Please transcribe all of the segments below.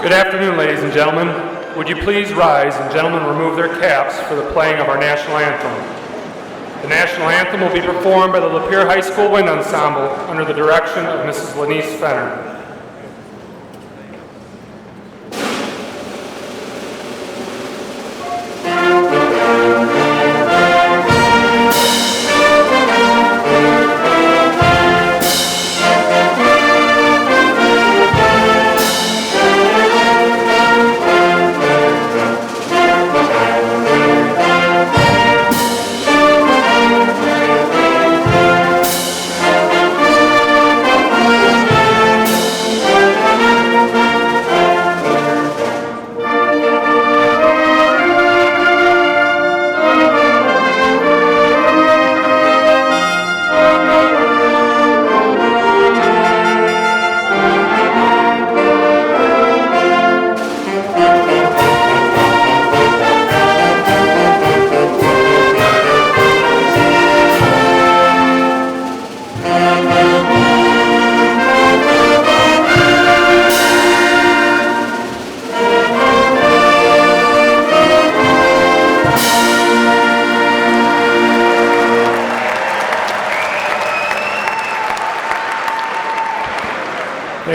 Good afternoon, ladies and gentlemen. Would you please rise and gentlemen remove their caps for the playing of our national anthem. The national anthem will be performed by the Lapeer High School Wind Ensemble under the direction of Mrs. Lanice Fenner.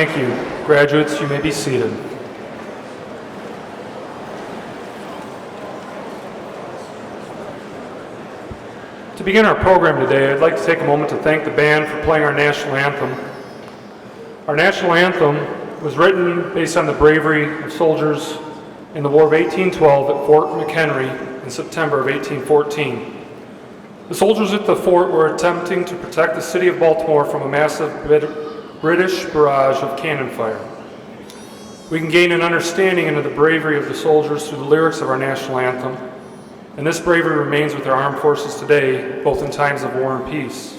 Thank you. Graduates, you may be seated. To begin our program today, I'd like to take a moment to thank the band for playing our national anthem. Our national anthem was written based on the bravery of soldiers in the War of 1812 at Fort McHenry in September of 1814. The soldiers at the fort were attempting to protect the city of Baltimore from a massive British barrage of cannon fire. We can gain an understanding into the bravery of the soldiers through the lyrics of our national anthem, and this bravery remains with our armed forces today, both in times of war and peace.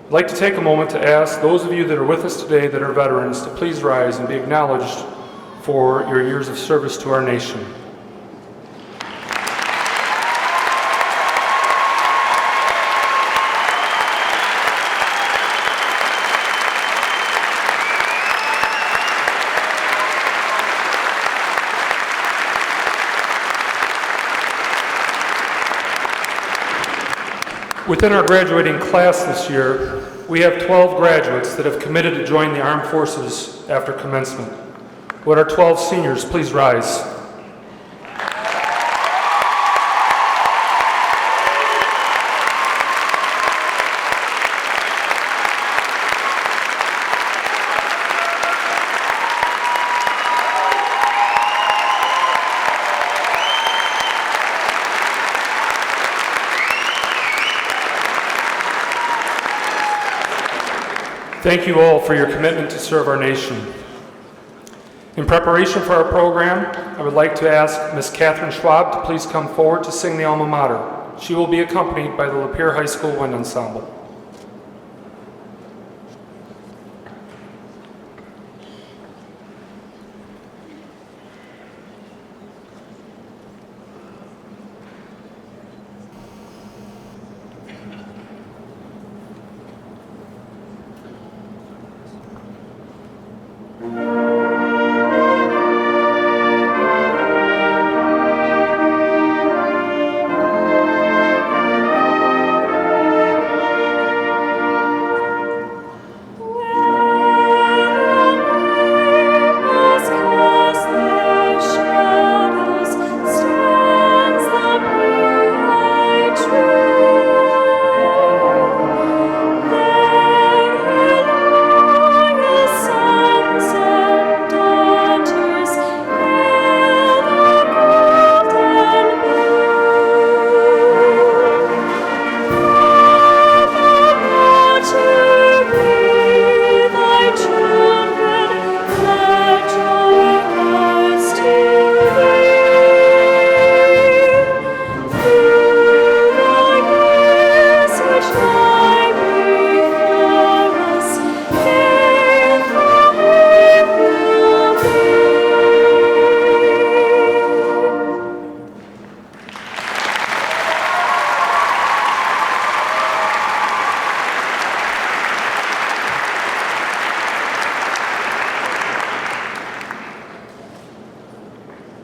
I'd like to take a moment to ask those of you that are with us today that are veterans to please rise and be acknowledged for your years of service to our nation. Within our graduating class this year, we have 12 graduates that have committed to join the armed forces after commencement. Would our 12 seniors please rise? Thank you all for your commitment to serve our nation. In preparation for our program, I would like to ask Ms. Catherine Schwab to please come forward to sing the Alma Mater. She will be accompanied by the Lapeer High School Wind Ensemble.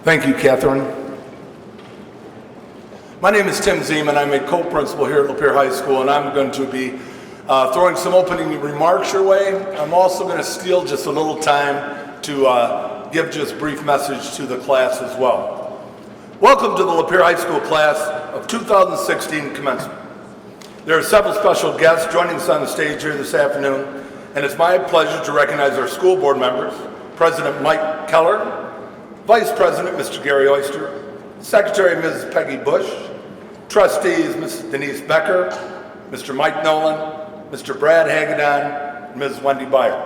Thank you, Catherine. My name is Tim Zeman. I'm a co-principal here at Lapeer High School, and I'm going to be throwing some opening remarks your way. I'm also going to steal just a little time to give just a brief message to the class as well. Welcome to the Lapeer High School class of 2016 Commencement. There are several special guests joining us on the stage here this afternoon, and it's my pleasure to recognize our school board members, President Mike Keller, Vice President Mr. Gary Oyster, Secretary Ms. Peggy Bush, Trustees Ms. Denise Becker, Mr. Mike Nolan, Mr. Brad Hagedon, and Ms. Wendy Byer.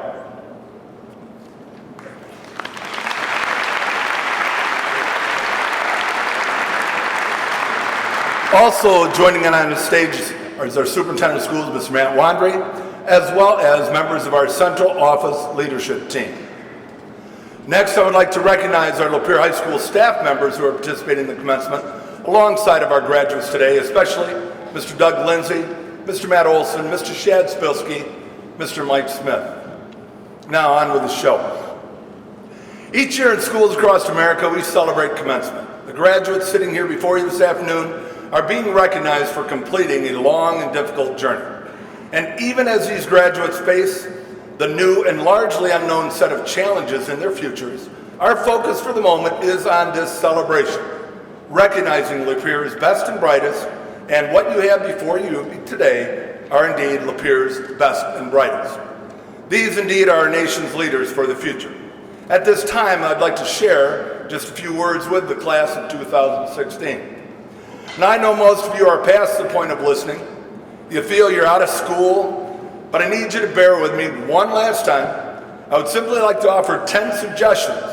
Also joining in on the stage is our Superintendent of Schools, Mr. Matt Wandry, as well as members of our Central Office leadership team. Next, I would like to recognize our Lapeer High School staff members who are participating in the commencement alongside of our graduates today, especially Mr. Doug Lindsay, Mr. Matt Olson, Mr. Shad Spilsky, Mr. Mike Smith. Now on with the show. Each year in schools across America, we celebrate commencement. The graduates sitting here before you this afternoon are being recognized for completing a long and difficult journey. And even as these graduates face the new and largely unknown set of challenges in their futures, our focus for the moment is on this celebration, recognizing Lapeer's best and brightest, and what you have before you today are indeed Lapeer's best and brightest. These indeed are our nation's leaders for the future. At this time, I'd like to share just a few words with the class of 2016. Now, I know most of you are past the point of listening. You feel you're out of school, but I need you to bear with me one last time. I would simply like to offer 10 suggestions.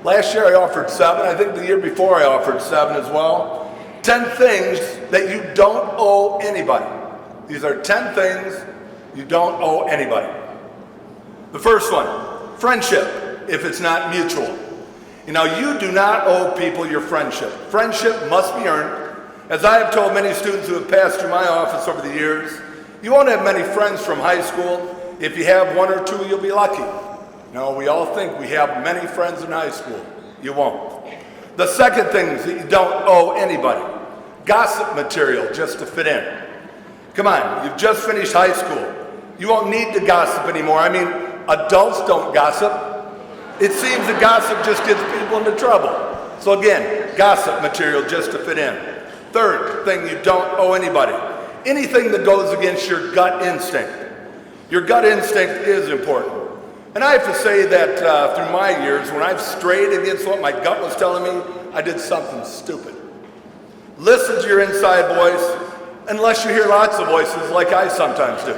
Last year I offered 7. I think the year before I offered 7 as well. 10 things that you don't owe anybody. These are 10 things you don't owe anybody. The first one, friendship, if it's not mutual. You know, you do not owe people your friendship. Friendship must be earned. As I have told many students who have passed through my office over the years, you won't have many friends from high school. If you have 1 or 2, you'll be lucky. No, we all think we have many friends in high school. You won't. The second thing is that you don't owe anybody. Gossip material just to fit in. Come on, you've just finished high school. You won't need to gossip anymore. I mean, adults don't gossip. It seems that gossip just gets people into trouble. So again, gossip material just to fit in. Third thing you don't owe anybody. Anything that goes against your gut instinct. Your gut instinct is important. And I have to say that through my years, when I've strayed against what my gut was telling me, I did something stupid. Listen to your inside voice, unless you hear lots of voices like I sometimes do.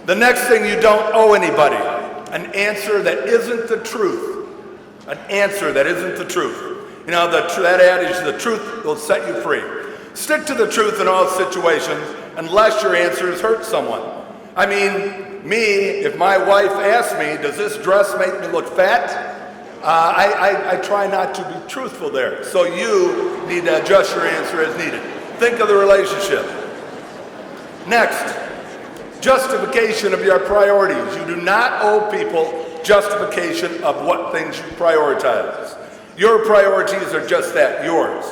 The next thing you don't owe anybody, an answer that isn't the truth. An answer that isn't the truth. You know, that adage, the truth will set you free. Stick to the truth in all situations unless your answers hurt someone. I mean, me, if my wife asks me, does this dress make me look fat? I try not to be truthful there. So you need to adjust your answer as needed. Think of the relationship. Next, justification of your priorities. You do not owe people justification of what things you prioritize. Your priorities are just that, yours.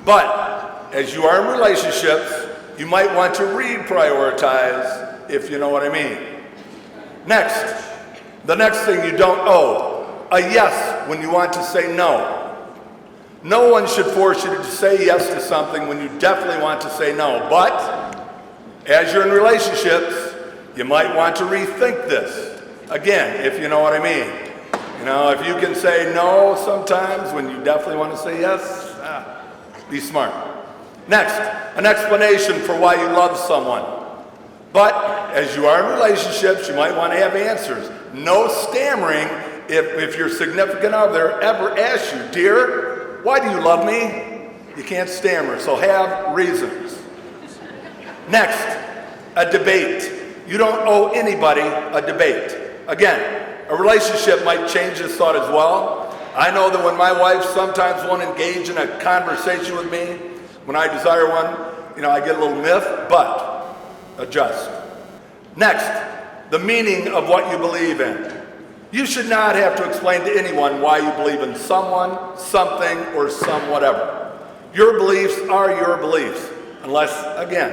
But as you are in relationships, you might want to reprioritize, if you know what I mean. Next, the next thing you don't owe, a yes when you want to say no. No one should force you to say yes to something when you definitely want to say no. But as you're in relationships, you might want to rethink this. Again, if you know what I mean. You know, if you can say no sometimes when you definitely want to say yes, be smart. Next, an explanation for why you love someone. But as you are in relationships, you might want to have answers. No stammering if your significant other ever asks you, dear, why do you love me? You can't stammer, so have reasons. Next, a debate. You don't owe anybody a debate. Again, a relationship might change this thought as well. I know that when my wife sometimes won't engage in a conversation with me, when I desire one, I get a little miffed, but adjust. Next, the meaning of what you believe in. You should not have to explain to anyone why you believe in someone, something, or some whatever. Your beliefs are your beliefs, unless, again,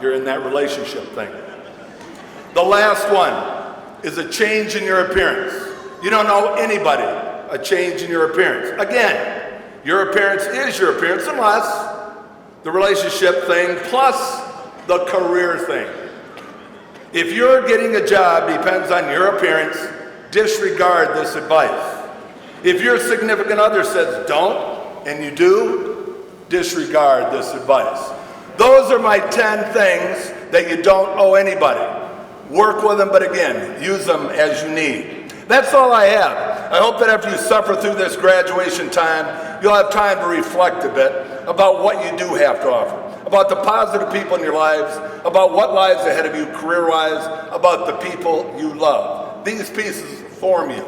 you're in that relationship thing. The last one is a change in your appearance. You don't know anybody a change in your appearance. Again, your appearance is your appearance unless the relationship thing plus the career thing. If you're getting a job depends on your appearance, disregard this advice. If your significant other says don't, and you do, disregard this advice. Those are my 10 things that you don't owe anybody. Work with them, but again, use them as you need. That's all I have. I hope that after you suffer through this graduation time, you'll have time to reflect a bit about what you do have to offer, about the positive people in your lives, about what lies ahead of you career-wise, about the people you love. These pieces form you.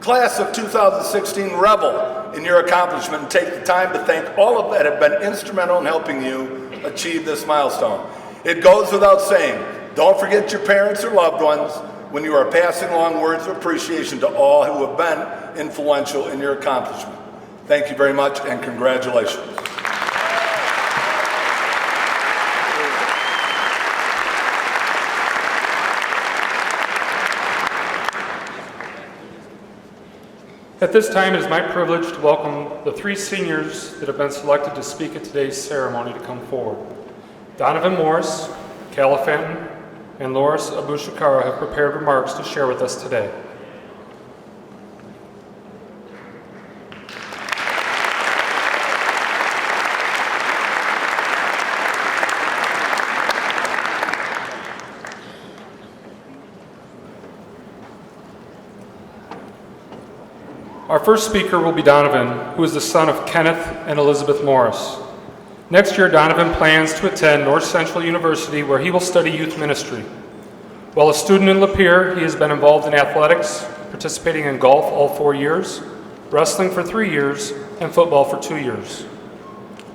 Class of 2016, revel in your accomplishment and take the time to thank all of that have been instrumental in helping you achieve this milestone. It goes without saying, don't forget your parents or loved ones when you are passing along words of appreciation to all who have been influential in your accomplishment. Thank you very much and congratulations. At this time, it is my privilege to welcome the 3 seniors that have been selected to speak at today's ceremony to come forward. Donovan Morris, Calla Fenton, and Loris Abushakara have prepared remarks to share with us today. Our first speaker will be Donovan, who is the son of Kenneth and Elizabeth Morris. Next year, Donovan plans to attend North Central University, where he will study youth ministry. While a student in Lapeer, he has been involved in athletics, participating in golf all 4 years, wrestling for 3 years, and football for 2 years.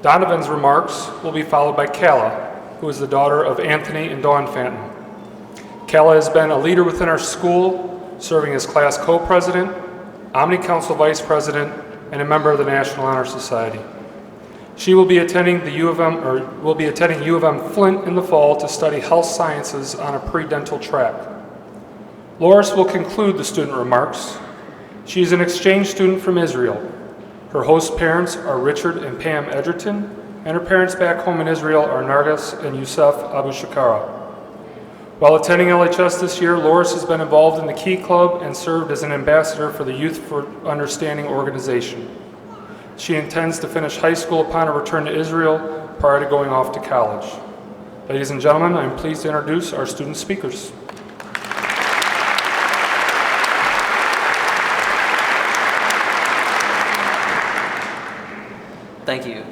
Donovan's remarks will be followed by Calla, who is the daughter of Anthony and Dawn Fenton. Calla has been a leader within our school, serving as class co-president, Omni Council Vice President, and a member of the National Honor Society. She will be attending U of M Flint in the fall to study health sciences on a pre-dental track. Loris will conclude the student remarks. She is an exchange student from Israel. Her host parents are Richard and Pam Edgerton, and her parents back home in Israel are Nargis and Yusuf Abu Shakara. While attending LHS this year, Loris has been involved in the Key Club and served as an ambassador for the Youth for Understanding organization. She intends to finish high school upon her return to Israel prior to going off to college. Ladies and gentlemen, I'm pleased to introduce our student speakers. Thank you.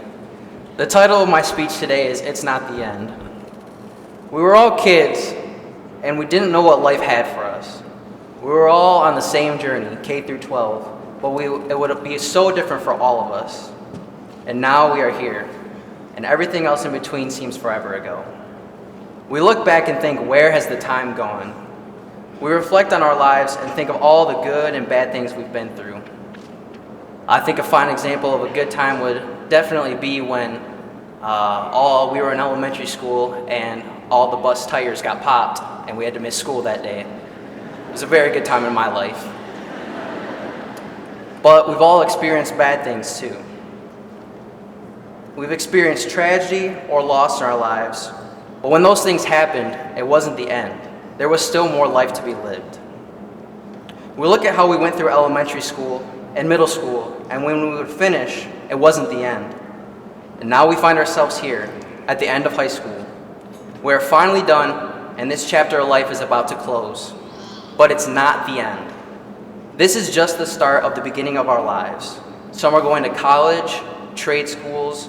The title of my speech today is It's Not the End. We were all kids, and we didn't know what life had for us. We were all on the same journey, K through 12, but it would be so different for all of us. And now we are here, and everything else in between seems forever ago. We look back and think, where has the time gone? We reflect on our lives and think of all the good and bad things we've been through. I think a fine example of a good time would definitely be when we were in elementary school and all the bus tires got popped and we had to miss school that day. It was a very good time in my life. But we've all experienced bad things too. We've experienced tragedy or loss in our lives, but when those things happened, it wasn't the end. There was still more life to be lived. We look at how we went through elementary school and middle school, and when we would finish, it wasn't the end. And now we find ourselves here at the end of high school. We're finally done, and this chapter of life is about to close. But it's not the end. This is just the start of the beginning of our lives. Some are going to college, trade schools,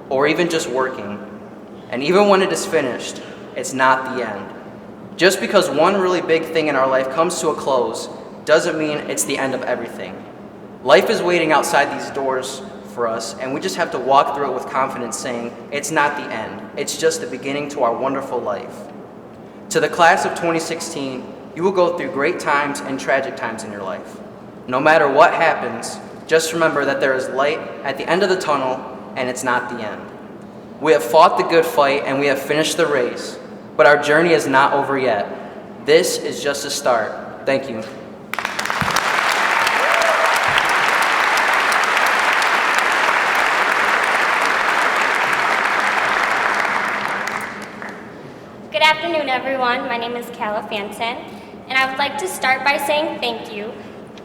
or even just working. And even when it is finished, it's not the end. Just because one really big thing in our life comes to a close doesn't mean it's the end of everything. Life is waiting outside these doors for us, and we just have to walk through it with confidence, saying, it's not the end. It's just the beginning to our wonderful life. To the class of 2016, You will go through great times and tragic times in your life. No matter what happens, just remember that there is light at the end of the tunnel, and it's not the end. We have fought the good fight and we have finished the race, but our journey is not over yet. This is just a start. Thank you. Good afternoon, everyone. My name is Calla Fanton, and I would like to start by saying thank you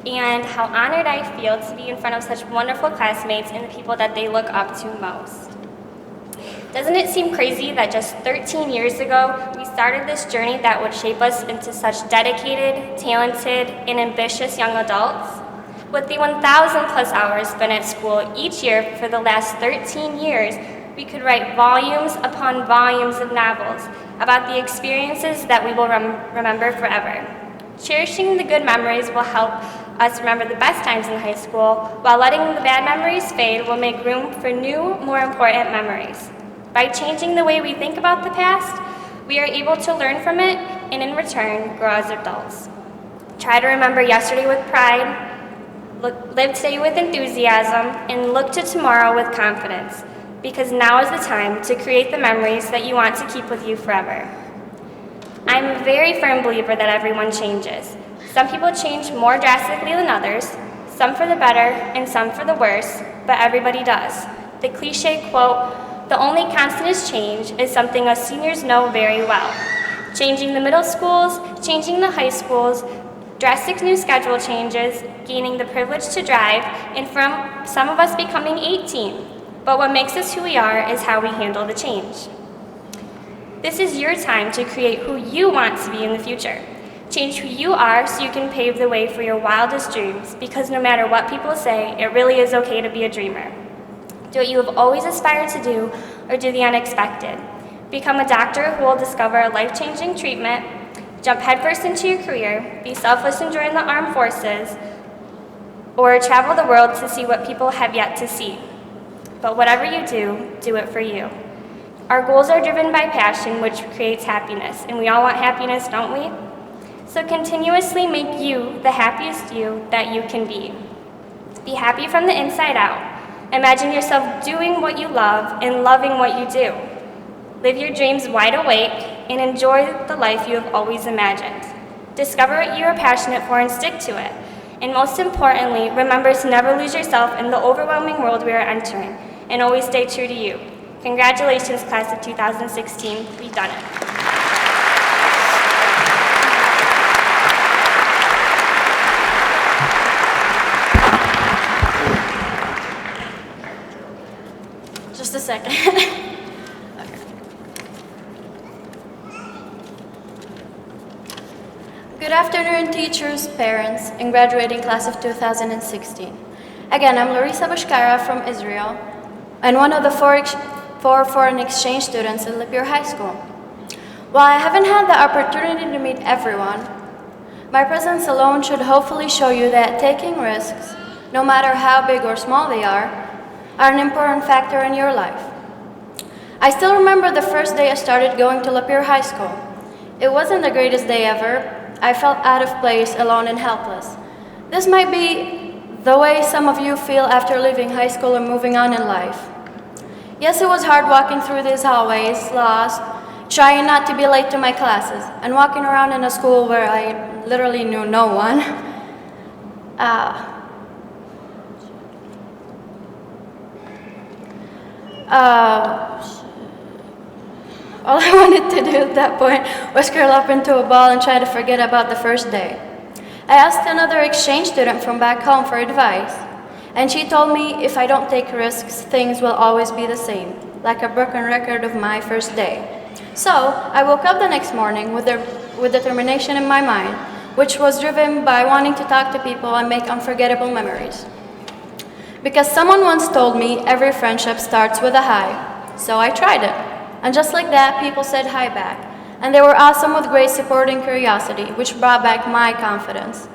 and how honored I feel to be in front of such wonderful classmates and the people that they look up to most. Doesn't it seem crazy that just 13 years ago, we started this journey that would shape us into such dedicated, talented, and ambitious young adults? With the 1,000 plus hours spent at school each year for the last 13 years, we could write volumes upon volumes of novels about the experiences that we will remember forever. Cherishing the good memories will help us remember the best times in high school, while letting the bad memories fade will make room for new, more important memories. By changing the way we think about the past, we are able to learn from it and in return, grow as adults. Try to remember yesterday with pride, live today with enthusiasm, and look to tomorrow with confidence, because now is the time to create the memories that you want to keep with you forever. I'm a very firm believer that everyone changes. Some people change more drastically than others, some for the better and some for the worse, but everybody does. The cliche quote, "The only constant is change," is something us seniors know very well. Changing the middle schools, changing the high schools, drastic new schedule changes, gaining the privilege to drive, and from some of us becoming 18. But what makes us who we are is how we handle the change. This is your time to create who you want to be in the future. Change who you are so you can pave the way for your wildest dreams, because no matter what people say, it really is okay to be a dreamer. Do what you have always aspired to do, or do the unexpected. Become a doctor who will discover a life-changing treatment, jump headfirst into your career, be selfless and join the armed forces, or travel the world to see what people have yet to see. But whatever you do, do it for you. Our goals are driven by passion, which creates happiness, and we all want happiness, don't we? So continuously make you the happiest you that you can be. Be happy from the inside out. Imagine yourself doing what you love and loving what you do. Live your dreams wide awake and enjoy the life you have always imagined. Discover what you are passionate for and stick to it. And most importantly, remember to never lose yourself in the overwhelming world we are entering, and always stay true to you. Congratulations, class of 2016. We've done it. Just a second. Good afternoon, teachers, parents, and graduating class of 2016. Again, I'm Larissa Bushkara from Israel, and one of the four foreign exchange students at Lapeer High School. While I haven't had the opportunity to meet everyone, my presence alone should hopefully show you that taking risks, no matter how big or small they are an important factor in your life. I still remember the first day I started going to Lapeer High School. It wasn't the greatest day ever. I felt out of place, alone, and helpless. This might be the way some of you feel after leaving high school and moving on in life. Yes, it was hard walking through these hallways, lost, trying not to be late to my classes, and walking around in a school where I literally knew no one. All I wanted to do at that point was curl up into a ball and try to forget about the first day. I asked another exchange student from back home for advice, and she told me if I don't take risks, things will always be the same, like a broken record of my first day. So I woke up the next morning with determination in my mind, which was driven by wanting to talk to people and make unforgettable memories. Because someone once told me every friendship starts with a hi, so I tried it. And just like that, people said hi back. And they were awesome with great support and curiosity, which brought back my confidence.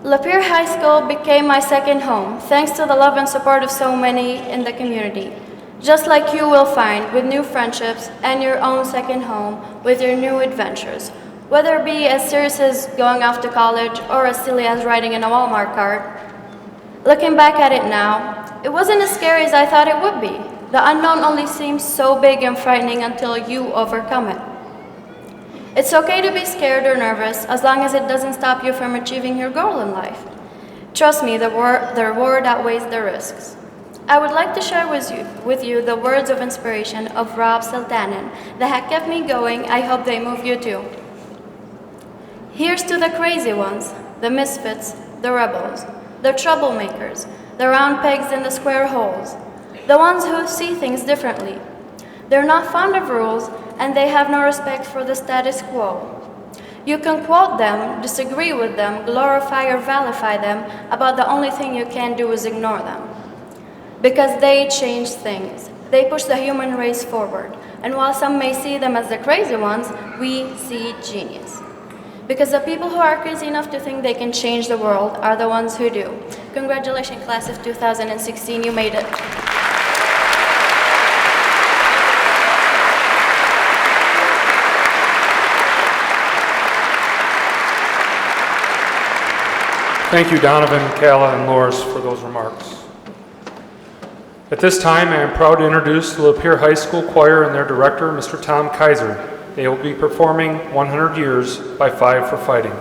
Lapeer High School became my second home, thanks to the love and support of so many in the community. Just like you will find with new friendships and your own second home with your new adventures. Whether it be as serious as going off to college or as silly as riding in a Walmart cart. Looking back at it now, it wasn't as scary as I thought it would be. The unknown only seems so big and frightening until you overcome it. It's okay to be scared or nervous as long as it doesn't stop you from achieving your goal in life. Trust me, the reward outweighs the risks. I would like to share with you the words of inspiration of Rob Seltanen that have kept me going. I hope they move you too. Here's to the crazy ones, the misfits, the rebels, the troublemakers, the round pegs in the square holes, the ones who see things differently. They're not fond of rules, and they have no respect for the status quo. You can quote them, disagree with them, glorify or vilify them, about the only thing you can do is ignore them. Because they change things. They push the human race forward. And while some may see them as the crazy ones, we see genius. Because the people who are crazy enough to think they can change the world are the ones who do. Congratulations, class of 2016, you made it. Thank you, Donovan, Kala, and Loris for those remarks. At this time, I am proud to introduce the Lapeer High School Choir and their director, Mr. Tom Kaiser. They will be performing 100 Years by Five for Fighting.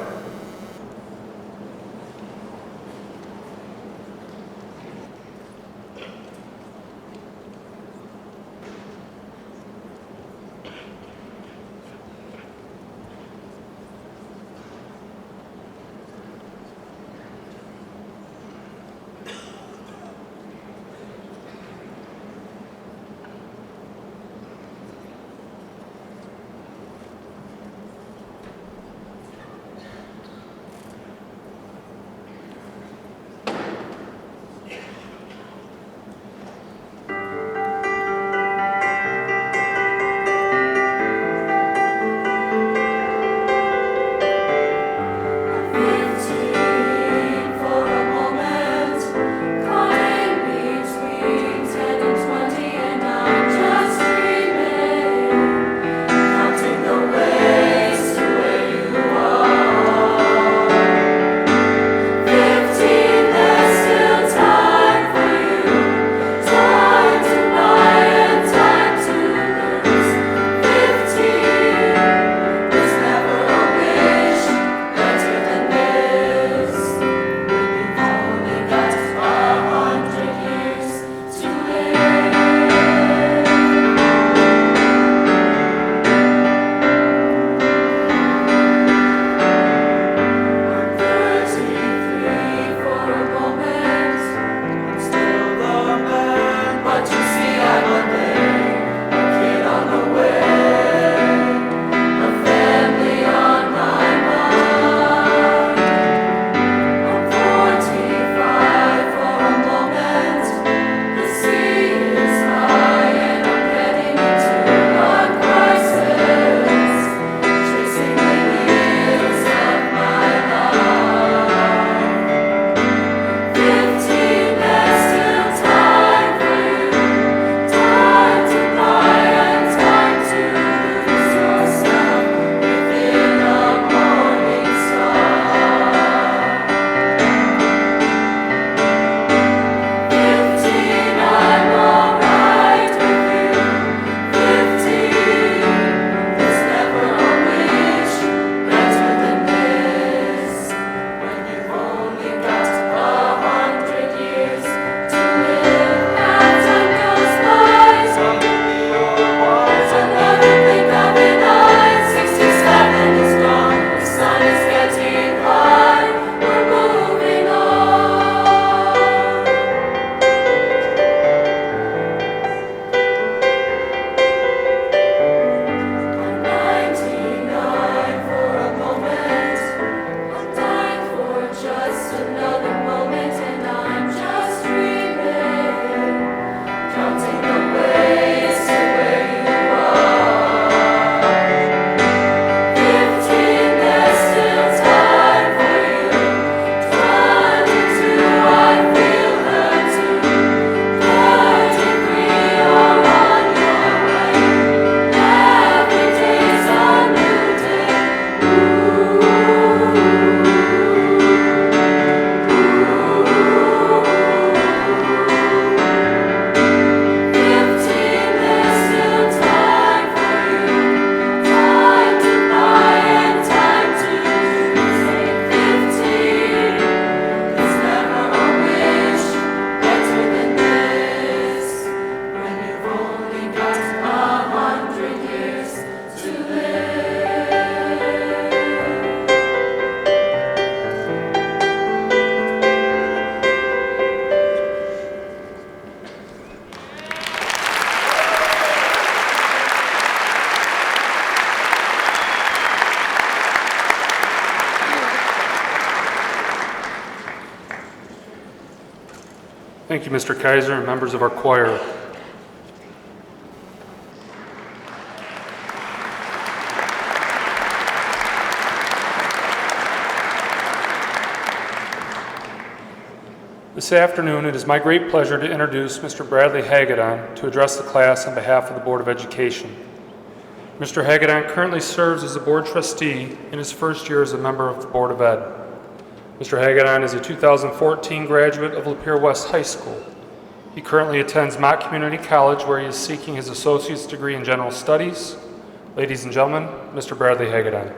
Thank you, Mr. Kaiser, and members of our choir. This afternoon, it is my great pleasure to introduce Mr. Bradley Hagedon to address the class on behalf of the Board of Education. Mr. Hagedon currently serves as a board trustee in his first year as a member of the Board of Ed. Mr. Hagedon is a 2014 graduate of Lapeer West High School. He currently attends Mott Community College, where he is seeking his associate's degree in general studies. Ladies and gentlemen, Mr. Bradley Hagedon.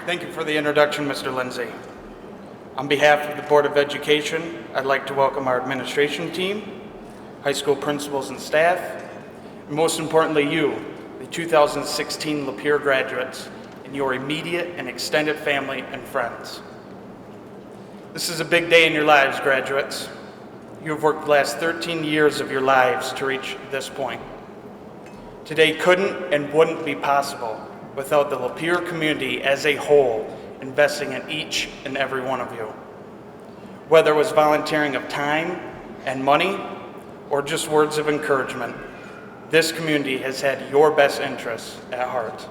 Thank you for the introduction, Mr. Lindsay. On behalf of the Board of Education, I'd like to welcome our administration team, high school principals and staff, and most importantly you, the 2016 Lapeer graduates, and your immediate and extended family and friends. This is a big day in your lives, graduates. You have worked the last 13 years of your lives to reach this point. Today couldn't and wouldn't be possible without the Lapeer community as a whole investing in each and every one of you. Whether it was volunteering of time and money or just words of encouragement, this community has had your best interests at heart.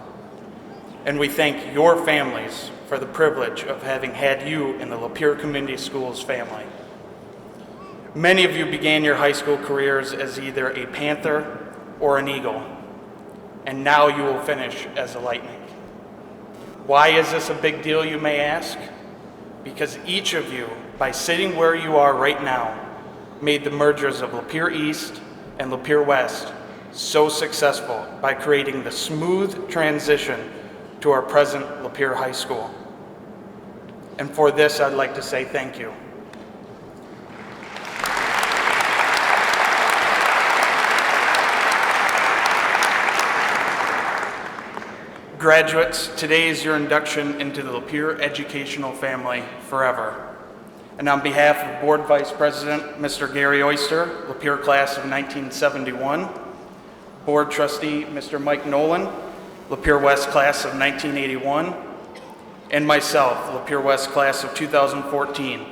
And we thank your families for the privilege of having had you in the Lapeer Community Schools family. Many of you began your high school careers as either a Panther or an Eagle, and now you will finish as a Lightning. Why is this a big deal, you may ask? Because each of you, by sitting where you are right now, made the mergers of Lapeer East and Lapeer West so successful by creating the smooth transition to our present Lapeer High School. And for this, I'd like to say thank you. Graduates, today is your induction into the Lapeer educational family forever. And on behalf of Board Vice President, Mr. Gary Oyster, Lapeer class of 1971, Board Trustee, Mr. Mike Nolan, Lapeer West class of 1981, and myself, Lapeer West class of 2014,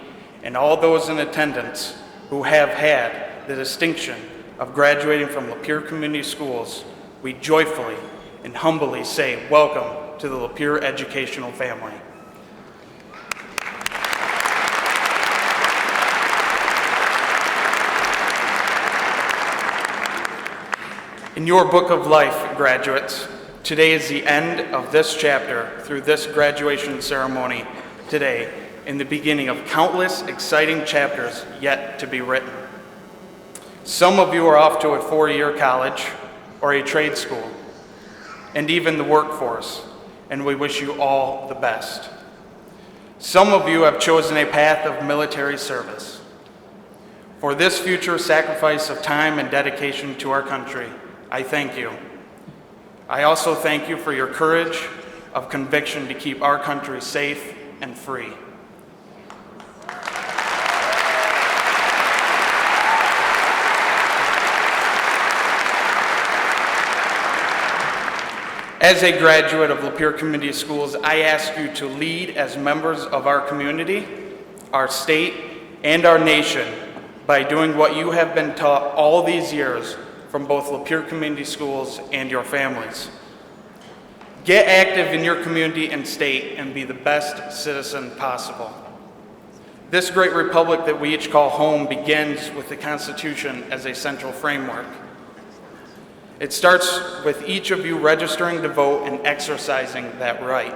and all those in attendance who have had the distinction of graduating from Lapeer Community Schools, we joyfully and humbly say welcome to the Lapeer educational family. In your book of life, graduates, today is the end of this chapter through this graduation ceremony today and the beginning of countless exciting chapters yet to be written. Some of you are off to a four-year college or a trade school, and even the workforce, and we wish you all the best. Some of you have chosen a path of military service. For this future sacrifice of time and dedication to our country, I thank you. I also thank you for your courage of conviction to keep our country safe and free. As a graduate of Lapeer Community Schools, I ask you to lead as members of our community, our state, and our nation by doing what you have been taught all these years from both Lapeer Community Schools and your families. Get active in your community and state and be the best citizen possible. This great republic that we each call home begins with the Constitution as a central framework. It starts with each of you registering to vote and exercising that right.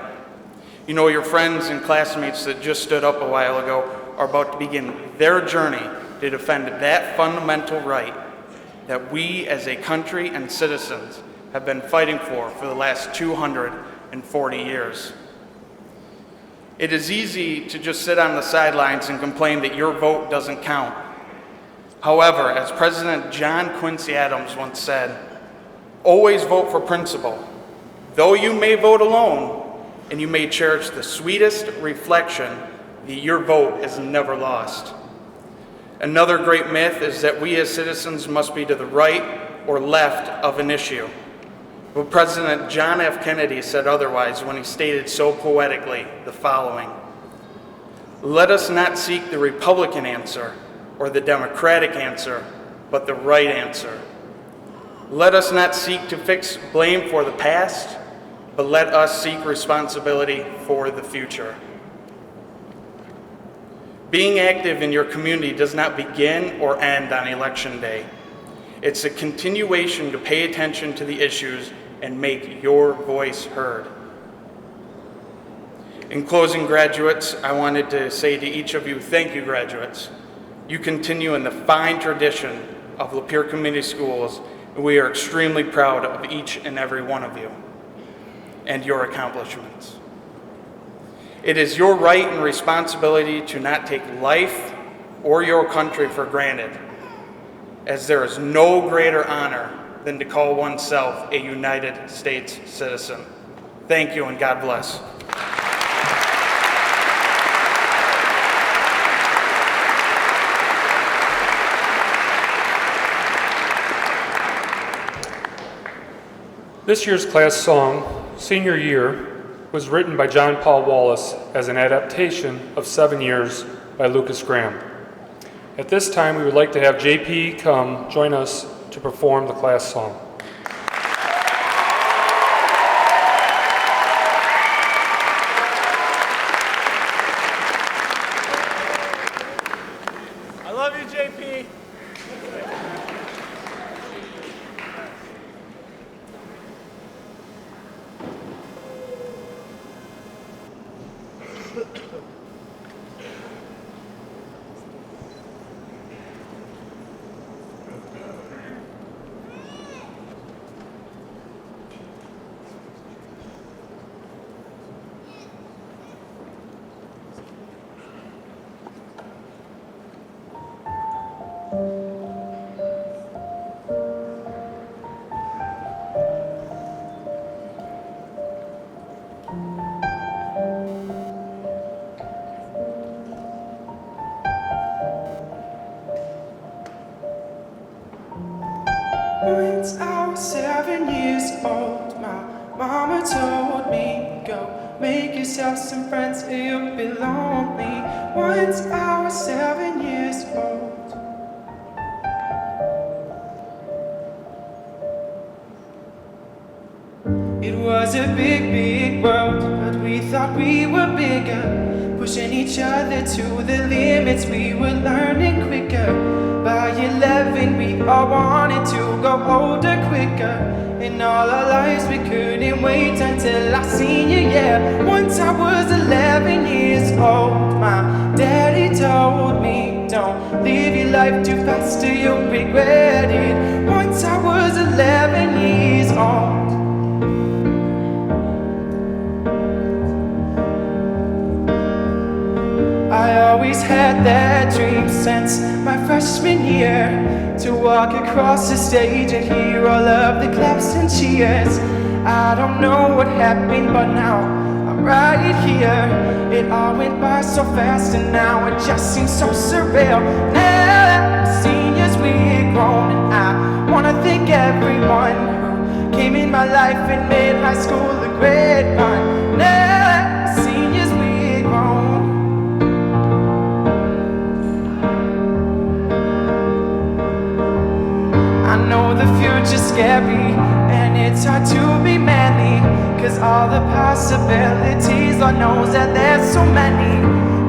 You know, your friends and classmates that just stood up a while ago are about to begin their journey to defend that fundamental right that we as a country and citizens have been fighting for the last 240 years. It is easy to just sit on the sidelines and complain that your vote doesn't count. However, as President John Quincy Adams once said, always vote for principle. Though you may vote alone, and you may cherish the sweetest reflection that your vote is never lost. Another great myth is that we as citizens must be to the right or left of an issue. But President John F. Kennedy said otherwise when he stated so poetically the following: "Let us not seek the Republican answer or the Democratic answer, but the right answer. Let us not seek to fix blame for the past, but let us seek responsibility for the future." Being active in your community does not begin or end on Election Day. It's a continuation to pay attention to the issues and make your voice heard. In closing, graduates, I wanted to say to each of you, thank you, graduates. You continue in the fine tradition of Lapeer Community Schools, and we are extremely proud of each and every one of you and your accomplishments. It is your right and responsibility to not take life or your country for granted, as there is no greater honor than to call oneself a United States citizen. Thank you and God bless. This year's class song, Senior Year, was written by John Paul Wallace as an adaptation of 7 Years by Lucas Graham. At this time, we would like to have JP come join us to perform the class song. I love you, JP. Once I was 7 years old, my mama told me, go make yourself some friends or you'll be lonely. Once I was 7 years old. It was a big, big world, but we thought we were bigger, pushing each other to the limits, we were learning quicker. By 11 we all wanted to go older quicker. In all our lives we couldn't wait until our senior year. Once I was 11 years old, my daddy told me, don't live your life too fast or you'll regret it. Once I was 11 years old. I always had that dream since my freshman year, to walk across the stage and hear all of the claps and cheers. I don't know what happened, but now I'm right here. It all went by so fast and now it just seems so surreal. Now that seniors we're grown, and I wanna thank everyone who came in my life and made high school a great fun. Now that seniors we're grown. I know the future's scary and it's hard to be manly, cause all the possibilities, Lord knows that there's so many.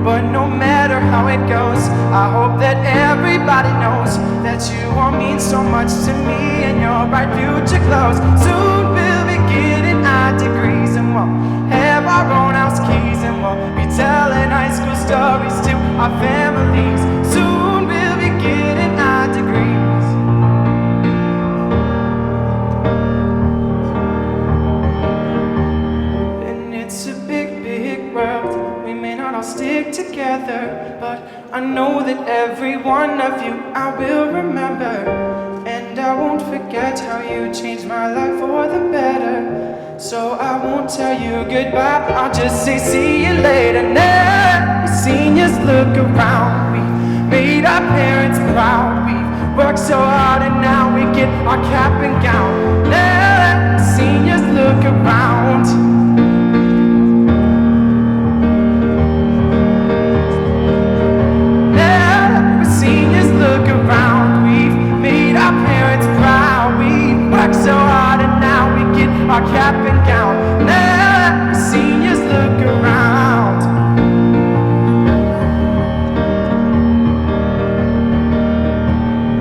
But no matter how it goes, I hope that everybody knows that you all mean so much to me and your bright future clothes. Soon we'll be getting our degrees and we'll have our own house keys, and we'll be telling high school stories to our families. Soon we'll be getting our degrees. I'll stick together, but I know that every one of you I will remember, and I won't forget how you changed my life for the better. So I won't tell you goodbye, I'll just say see you later. Now, seniors, look around, we've made our parents proud, we've worked so hard and now we get our cap and gown. Now, seniors, look around. Now the seniors look around. We've made our parents proud. We work so hard and now we get our cap and gown. Now the seniors look around.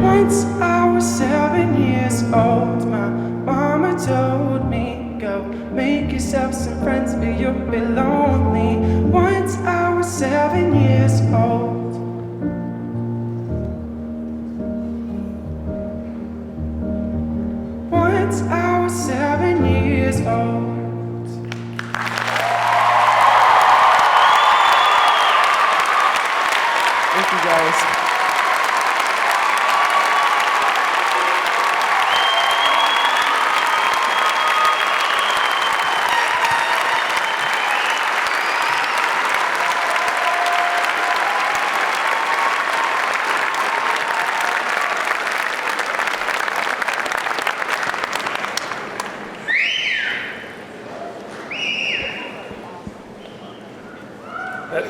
Once I was 7 years old, my mama told me, go make yourself some friends or you'll be lonely. Once I was 7 years old. Once I was 7 years old. Thank you, guys.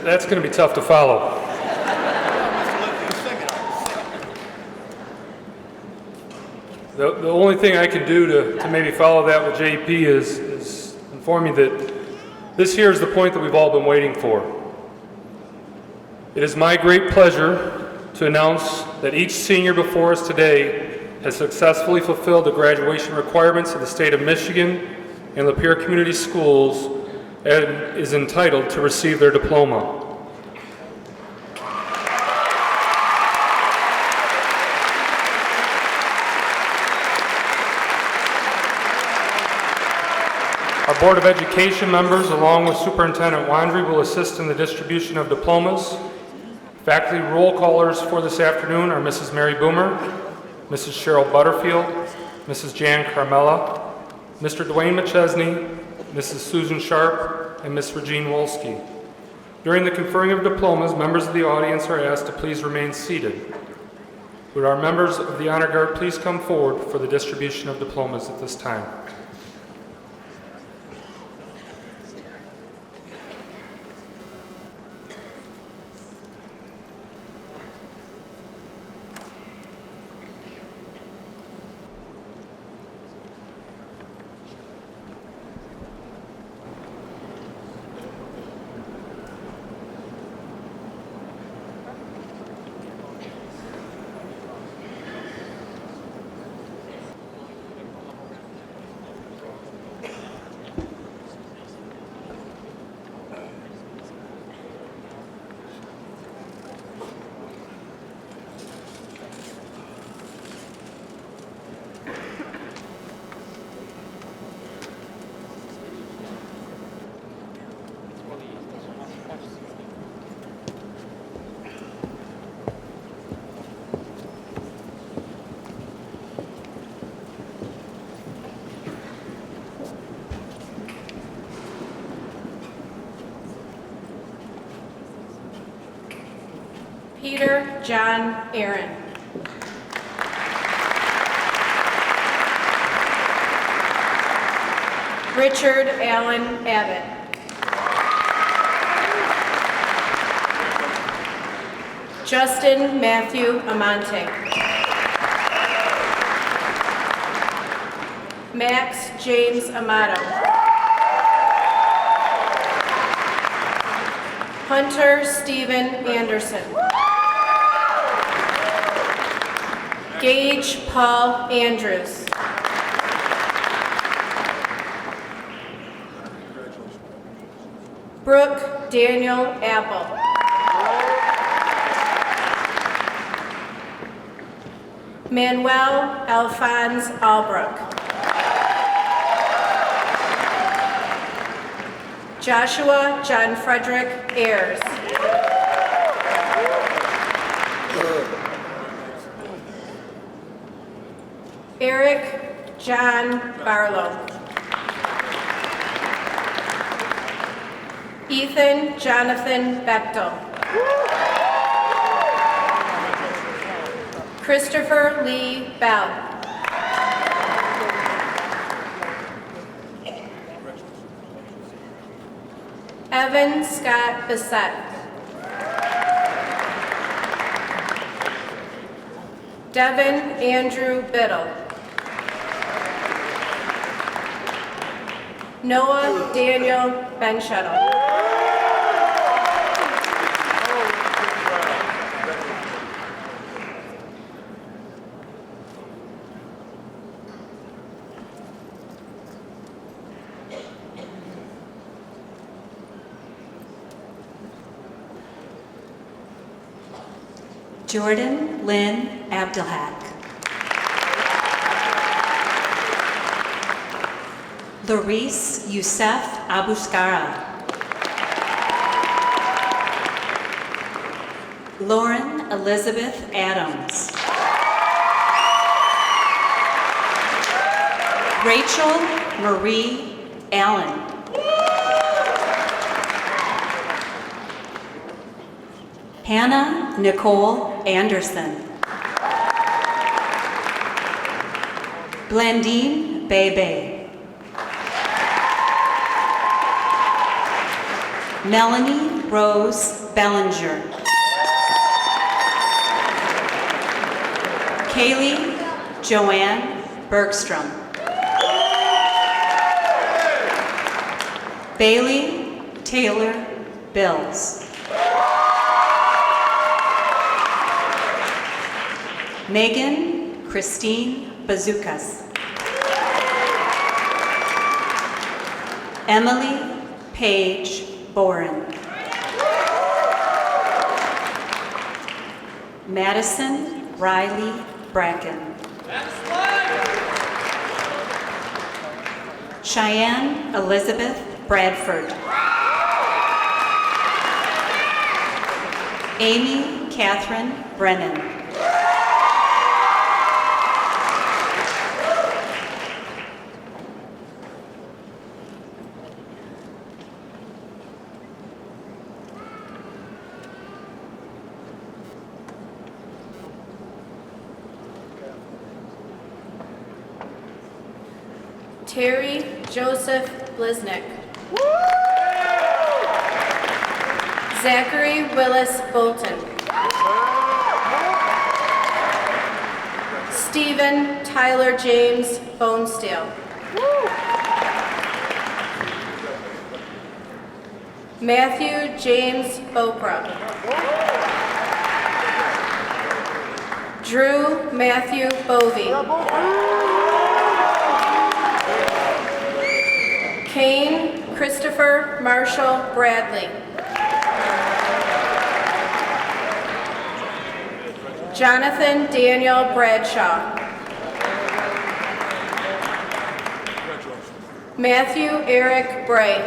That's going to be tough to follow. The only thing I can do to maybe follow that with JP is inform you that this here is the point that we've all been waiting for. It is my great pleasure to announce that each senior before us today has successfully fulfilled the graduation requirements of the state of Michigan and Lapeer Community Schools and is entitled to receive their diploma. Our Board of Education members, along with Superintendent Wandry, will assist in the distribution of diplomas. Faculty roll callers for this afternoon are Mrs. Mary Boomer, Mrs. Cheryl Butterfield, Mrs. Jan Carmella, Mr. Dwayne McChesney, Mrs. Susan Sharp, and Ms. Regine Wolski. During the conferring of diplomas, members of the audience are asked to please remain seated. Would our members of the Honor Guard please come forward for the distribution of diplomas at this time? Peter John Aaron. Richard Allen Abbott. Justin Matthew Amante. Max James Amato. Hunter Stephen Anderson. Gage Paul Andrews. Brooke Daniel Apple. Manuel Alphonse Albrook. Joshua John Frederick Ayers. Eric John Barlow. Ethan Jonathan Bechtel. Christopher Lee Bell. Evan Scott Bissett. Devin Andrew Biddle. Noah Daniel Benshuttle. Jordan Lynn Abdelhak. Laurice Youssef Abuskara. Lauren Elizabeth Adams. Rachel Marie Allen. Hannah Nicole Anderson. Blandine Bebe. Melanie Rose Bellinger. Kaylee Joanne Bergstrom. Bailey Taylor Bills. Megan Christine Bazookas. Emily Paige Boren. Madison Riley Bracken. Cheyenne Elizabeth Bradford. Amy Catherine Brennan. Terry Joseph Bliznick. Zachary Willis Bolton. Stephen Tyler James Bonesteel. Matthew James Bopra. Drew Matthew Bovey. Kane Christopher Marshall Bradley. Jonathan Daniel Bradshaw. Matthew Eric Bray.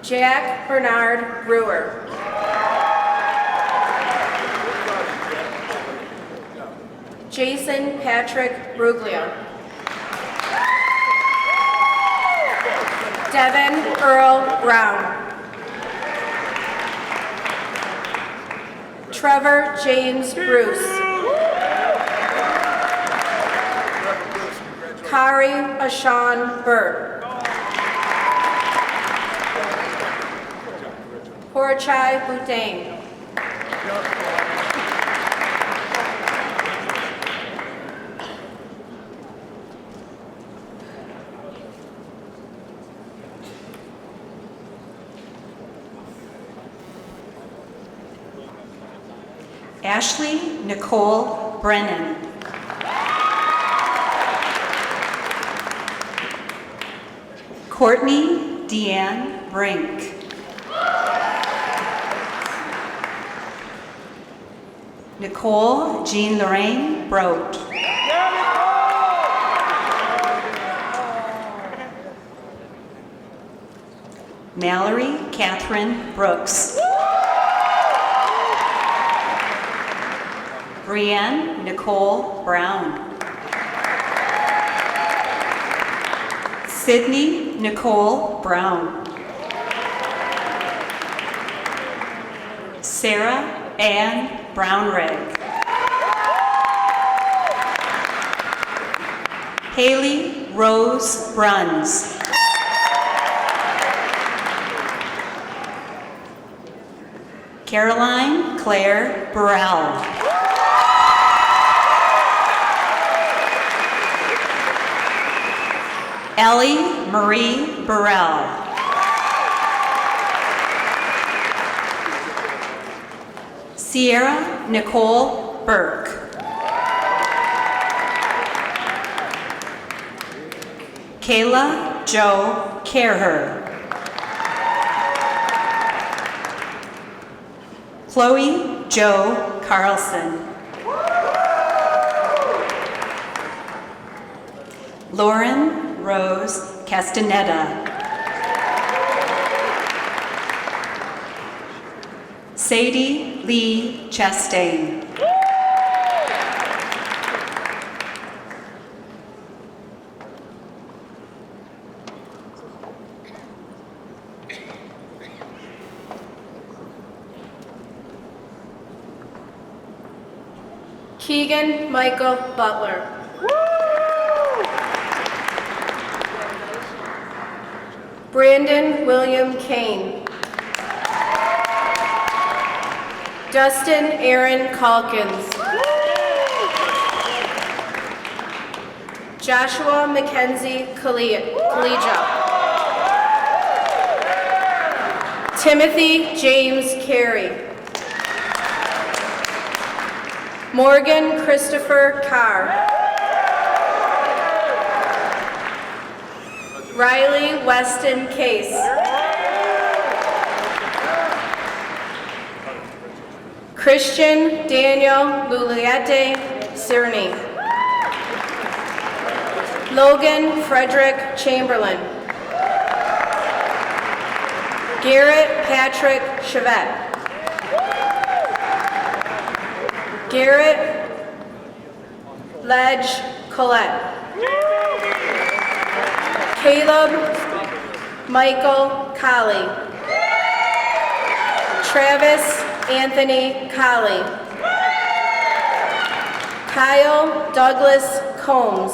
Jack Bernard Brewer. Jason Patrick Ruglio. Devin Earl Brown. Trevor James Bruce. Kari Ashawn Burt. Horchai Butane. Ashley Nicole Brennan. Courtney Deanne Brink. Nicole Jean Lorraine Brote. Mallory Catherine Brooks. Brienne Nicole Brown. Sydney Nicole Brown. Sarah Ann Brownrigg. Haley Rose Bruns. Caroline Claire Burrell. Ellie Marie Burrell. Sierra Nicole Burke. Kayla Jo Kerher. Chloe Jo Carlson. Lauren Rose Castaneda. Sadie Lee Chastain. Keegan Michael Butler. Brandon William Kane. Dustin Aaron Calkins. Joshua Mackenzie Collegia. Timothy James Carey. Morgan Christopher Carr. Riley Weston Case. Christian Daniel Luliette Cerny. Logan Frederick Chamberlain. Garrett Patrick Chevette. Garrett Ledge Collette. Caleb Michael Colley. Travis Anthony Colley. Kyle Douglas Combs.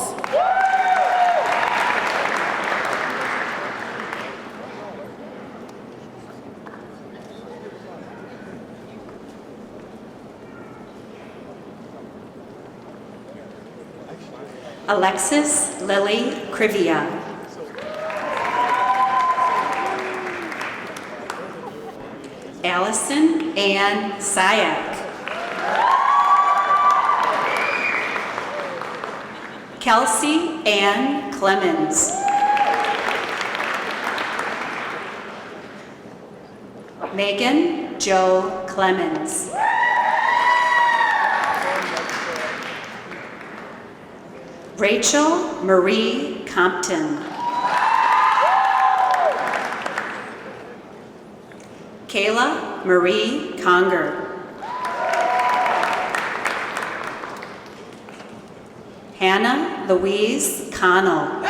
Alexis Lily Crivia. Allison Ann Sayak. Kelsey Ann Clemens. Megan Jo Clemens. Rachel Marie Compton. Kayla Marie Conger. Hannah Louise Connell.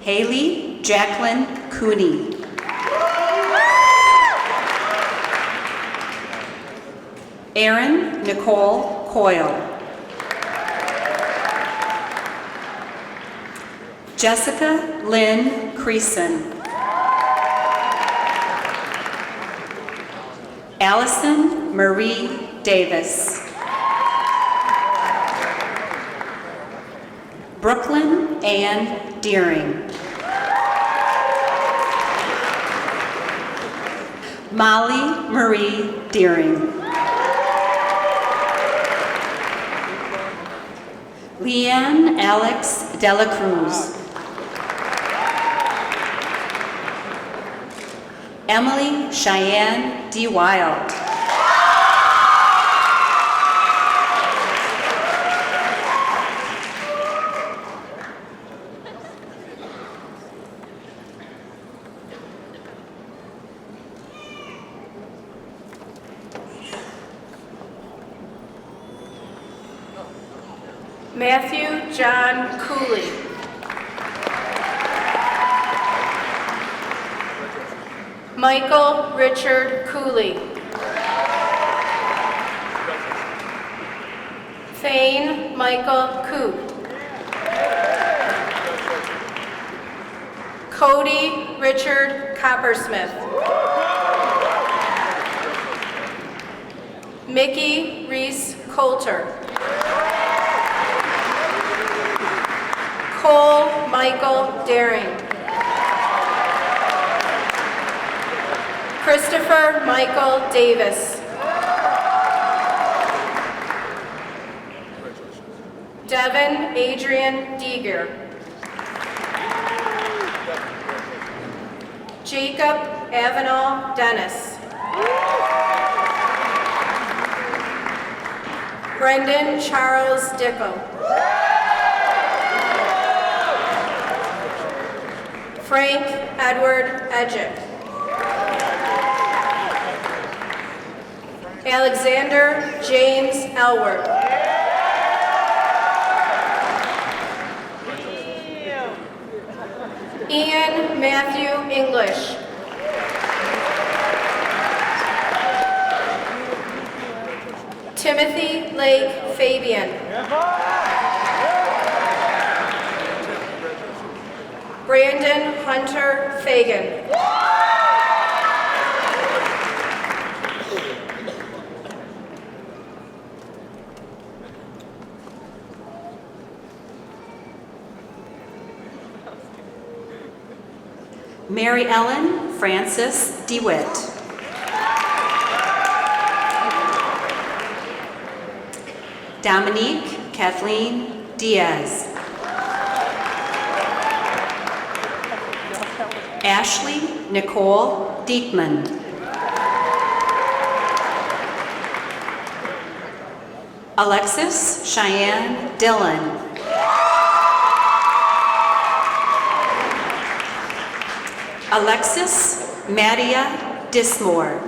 Haley Jacqueline Cooney. Erin Nicole Coyle. Jessica Lynn Creason. Allison Marie Davis. Brooklyn Ann Deering. Molly Marie Deering. Leanne Alex Dela Cruz. Emily Cheyenne D. Wild. Matthew John Cooley. Michael Richard Cooley. Thane Michael Coop. Cody Richard Coppersmith. Mickey Reese Coulter. Cole Michael Daring. Christopher Michael Davis. Devin Adrian Deeger. Jacob Avenal Dennis. Brendan Charles Dickel. Frank Edward Edgick. Alexander James Elworth. Ian Matthew English. Timothy Lake Fabian. Brandon Hunter Fagan. Mary Ellen Francis DeWitt. Dominique Kathleen Diaz. Ashley Nicole Diekman. Alexis Cheyenne Dillon. Alexis Madia Dismore.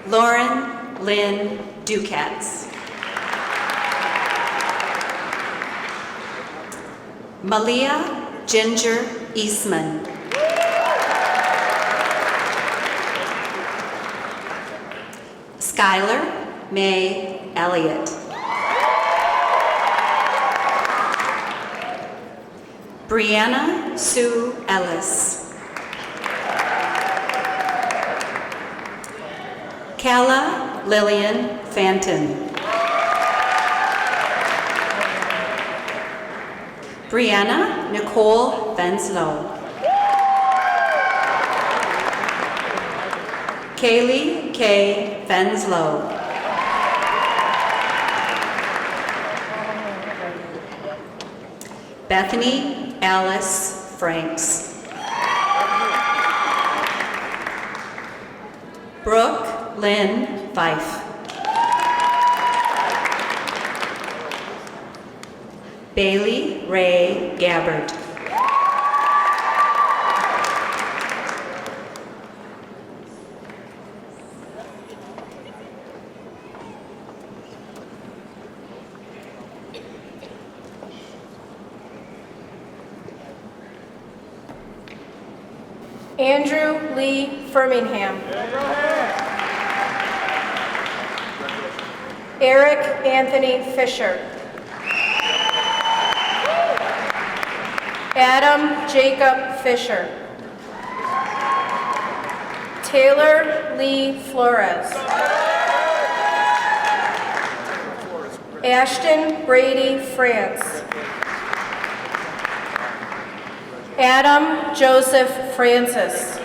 Lauren Lynn Ducats. Malia Ginger Eastman. Skylar May Elliott. Brianna Sue Ellis. Kala Lillian Fanton. Brianna Nicole Venslow. Kaylee K. Venslow. Bethany Alice Franks. Brooke Lynn Fife. Bailey Ray Gabbard. Andrew Lee Firmingham. Eric Anthony Fisher. Adam Jacob Fisher. Taylor Lee Flores. Ashton Brady France. Adam Joseph Francis.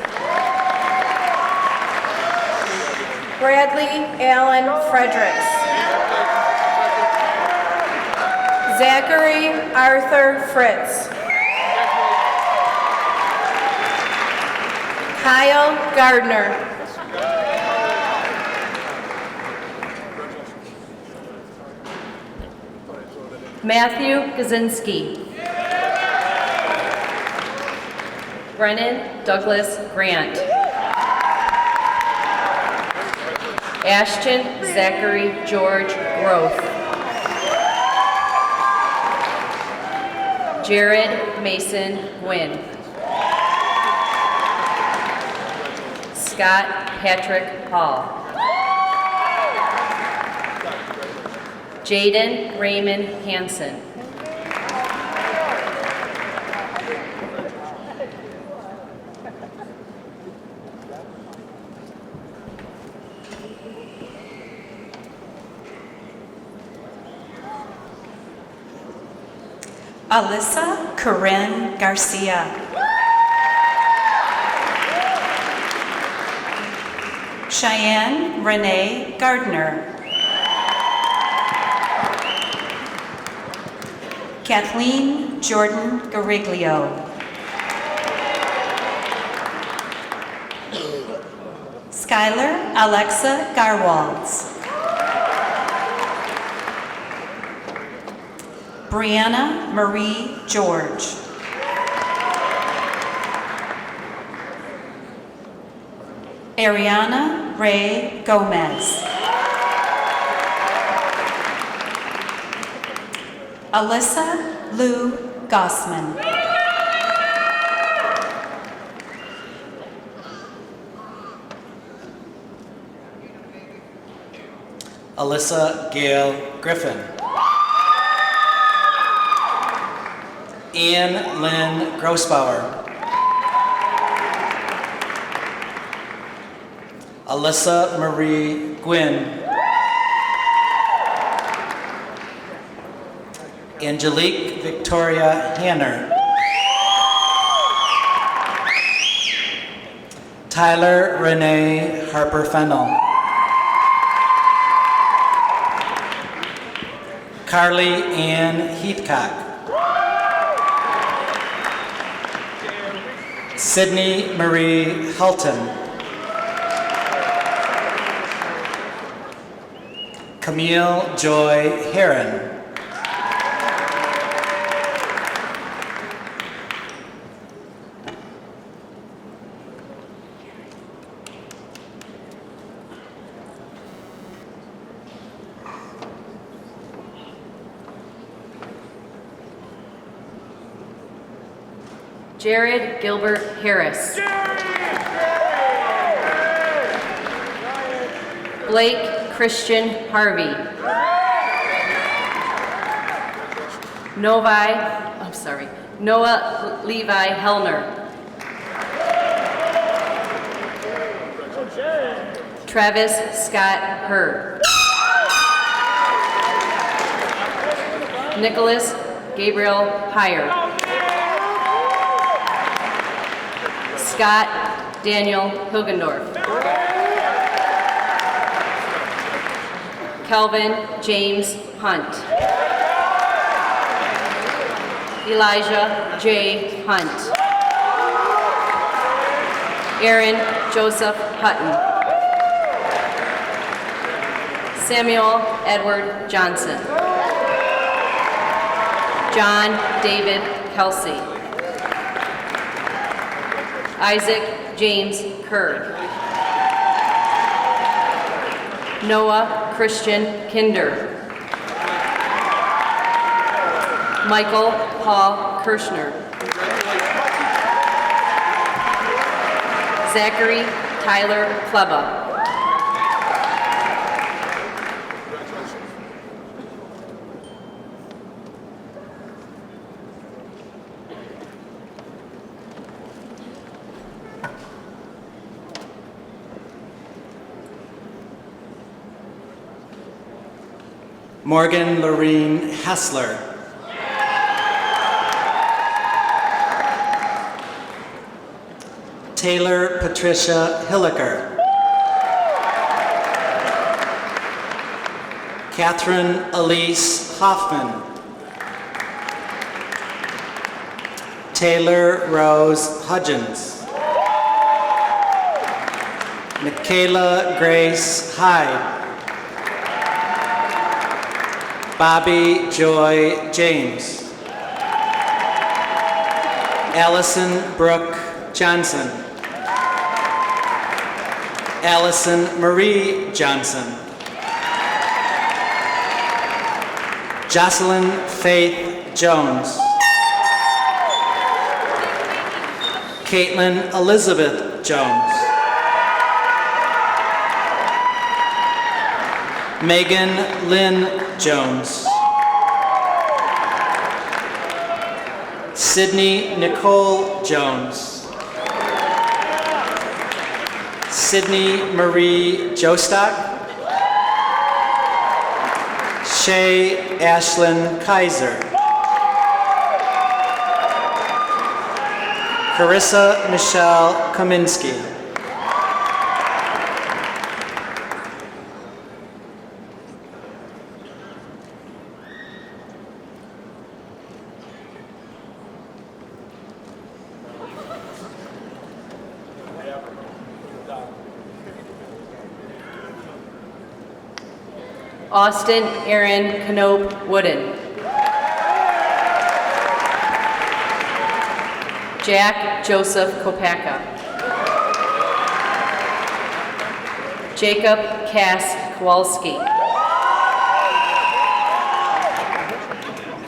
Bradley Allen Fredericks. Zachary Arthur Fritz. Kyle Gardner. Matthew Kaczynski. Brennan Douglas Grant. Ashton Zachary George Groth. Jared Mason Gwynn. Scott Patrick Hall. Jaden Raymond Hansen. Alyssa Corinne Garcia. Cheyenne Renee Gardner. Kathleen Jordan Gariglio. Skylar Alexa Garwalds. Brianna Marie George. Ariana Ray Gomez. Alyssa Lou Gossman. Alyssa Gail Griffin. Ian Lynn Grossbauer. Alyssa Marie Gwynn. Angelique Victoria Hanner. Tyler Renee Harper Fennell. Carly Ann Heathcock. Sydney Marie Helton. Camille Joy Heron. Jared Gilbert Harris. Blake Christian Harvey. Noah Levi Hellner. Travis Scott Hurd. Nicholas Gabriel Heyer. Scott Daniel Hilgendorf. Kelvin James Hunt. Elijah J. Hunt. Aaron Joseph Hutton. Samuel Edward Johnson. John David Kelsey. Isaac James Kerr. Noah Christian Kinder. Michael Paul Kirschner. Zachary Tyler Kleba. Morgan Lorene Hessler. Taylor Patricia Hilliker. Catherine Elise Hoffman. Taylor Rose Hudgens. Michaela Grace Hyde. Bobby Joy James. Allison Brooke Johnson. Allison Marie Johnson. Jocelyn Faith Jones. Caitlin Elizabeth Jones. Megan Lynn Jones. Sydney Nicole Jones. Sydney Marie Jostock. Shay Ashlyn Kaiser. Carissa Michelle Kaminsky. Austin Aaron Knope Wooden. Jack Joseph Kopaka. Jacob Cass Kowalski.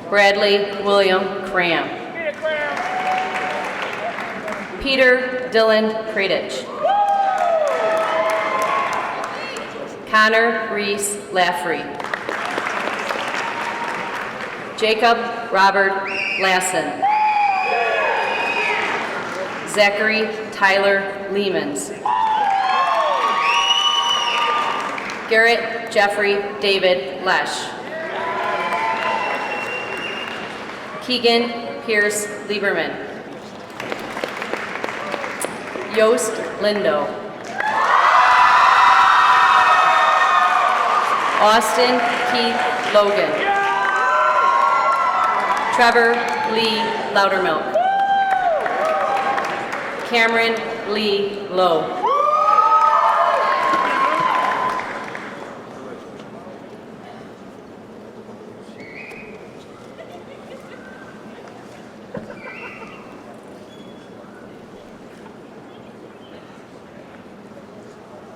Bradley William Cram. Peter Dylan Kradich. Connor Reese Laffrey. Jacob Robert Lassen. Zachary Tyler Leemans. Garrett Jeffrey David Lesh. Keegan Pierce Lieberman. Yost Lindo. Austin Keith Logan. Trevor Lee Loudermilk. Cameron Lee Lowe.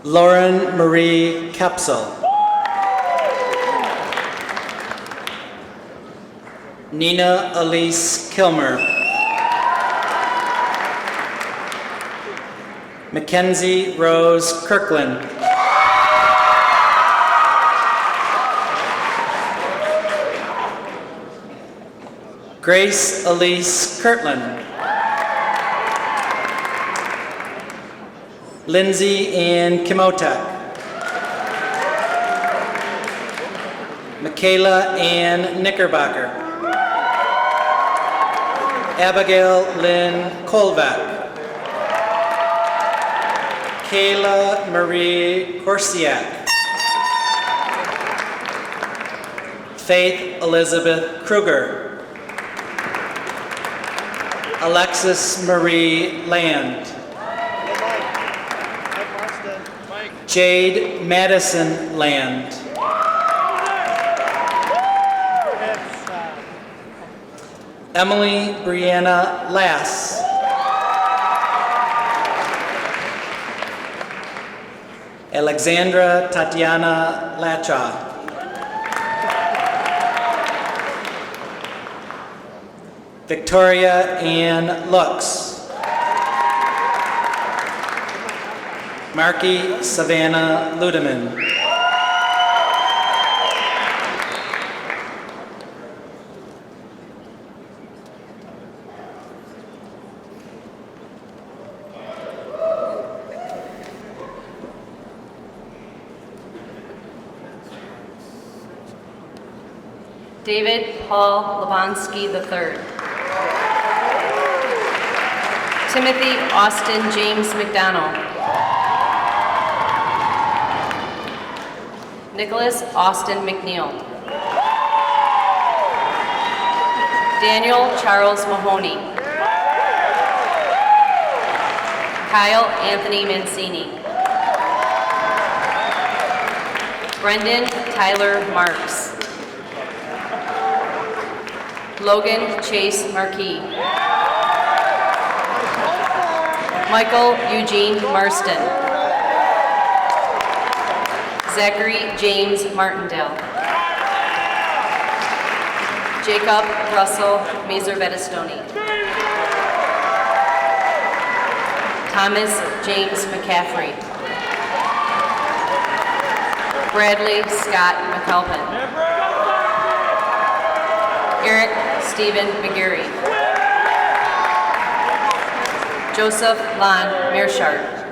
Lauren Marie Capsule. Nina Elise Kilmer. Mackenzie Rose Kirkland. Grace Elise Kirtland. Lindsay Ann Kimotak. Michaela Ann Knickerbocker. Abigail Lynn Kolvac. Kayla Marie Korsiak. Faith Elizabeth Kruger. Alexis Marie Land. Jade Madison Land. Emily Brianna Lass. Alexandra Tatiana Lacha. Victoria Ann Lux. Marky Savannah Ludeman. David Paul Lebonsky III. Timothy Austin James McDonald. Nicholas Austin McNeil. Daniel Charles Mahoney. Kyle Anthony Mancini. Brendan Tyler Marks. Logan Chase Marquis. Michael Eugene Marston. Zachary James Martindale. Jacob Russell Mazer-Vettistoni. Thomas James McCaffrey. Bradley Scott McAlpin. Eric Stephen McGarry. Joseph Lon Mearshart.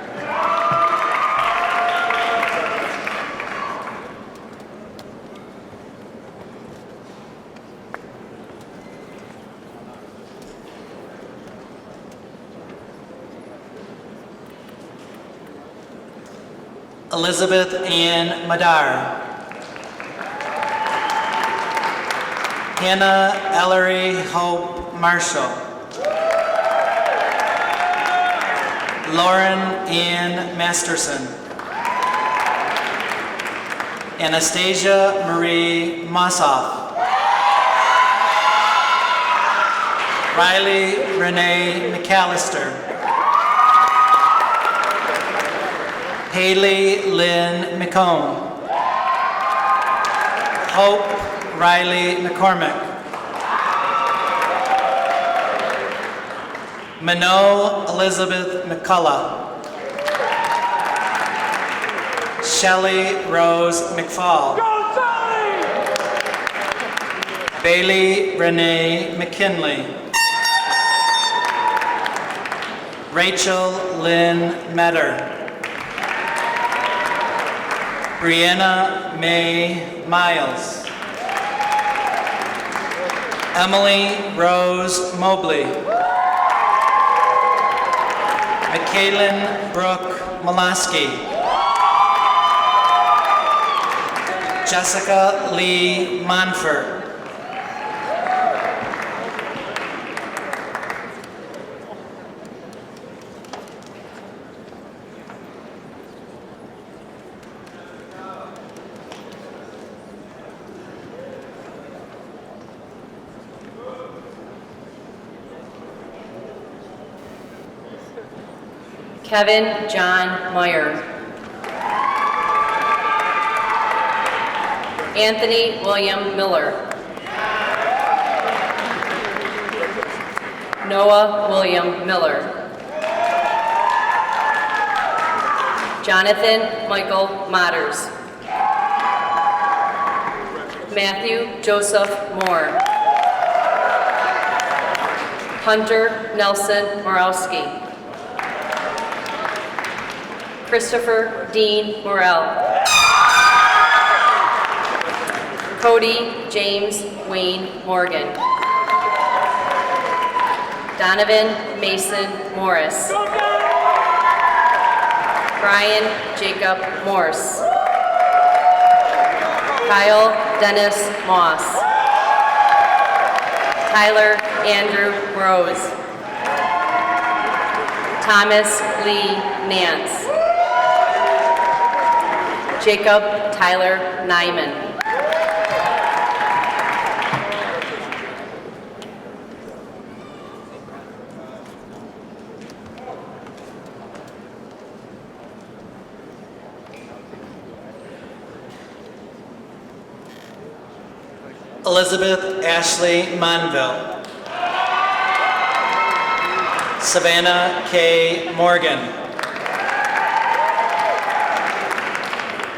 Elizabeth Ann Madar. Hannah Ellery Hope Marshall. Lauren Ann Masterson. Anastasia Marie Mossoff. Riley Renee McAllister. Haley Lynn McComb. Hope Riley McCormick. Minot Elizabeth McCullough. Shelley Rose McFall. Bailey Renee McKinley. Rachel Lynn Metter. Brianna May Miles. Emily Rose Mobley. Michaelin Brooke Molaski. Jessica Lee Monfort. Kevin John Meyer. Anthony William Miller. Noah William Miller. Jonathan Michael Motters. Matthew Joseph Moore. Hunter Nelson Morowski. Christopher Dean Morrell. Cody James Wayne Morgan. Donovan Mason Morris. Brian Jacob Morse. Kyle Dennis Moss. Tyler Andrew Rose. Thomas Lee Nance. Jacob Tyler Nyman. Elizabeth Ashley Monville. Savannah K. Morgan.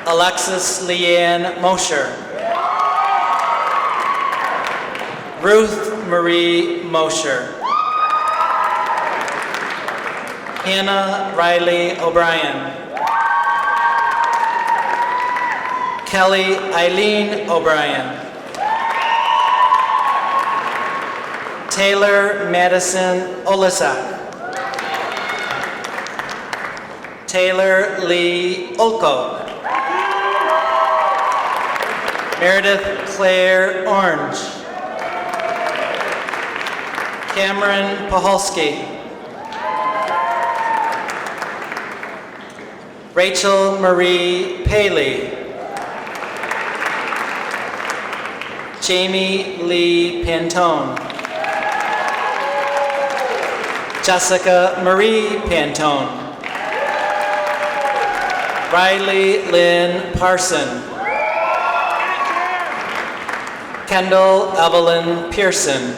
Alexis Leanne Mosher. Ruth Marie Mosher. Hannah Riley O'Brien. Kelly Eileen O'Brien. Taylor Madison Olisak. Taylor Lee Olko. Meredith Claire Orange. Cameron Paholski. Rachel Marie Paley. Jamie Lee Pantone. Jessica Marie Pantone. Riley Lynn Parson. Kendall Evelyn Pearson.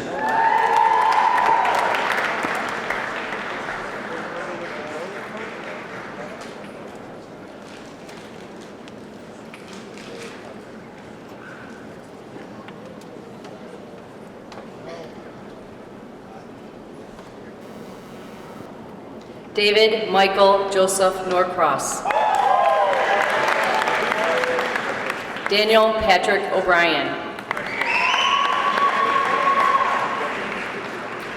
David Michael Joseph Norcross. Daniel Patrick O'Brien.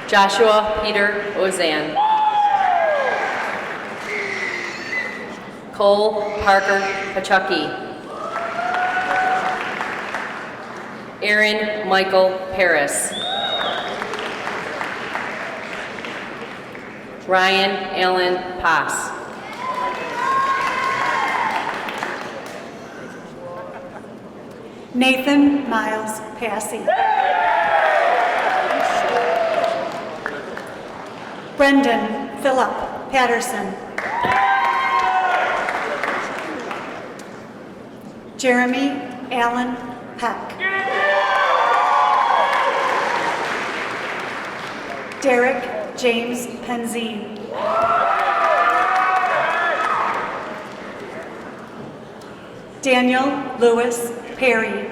Joshua Peter Ozan. Cole Parker Pachucky. Aaron Michael Paris. Ryan Allen Pass. Nathan Miles Passy. Brendan Philip Patterson. Jeremy Allen Peck. Derek James Penzine. Daniel Lewis Perry.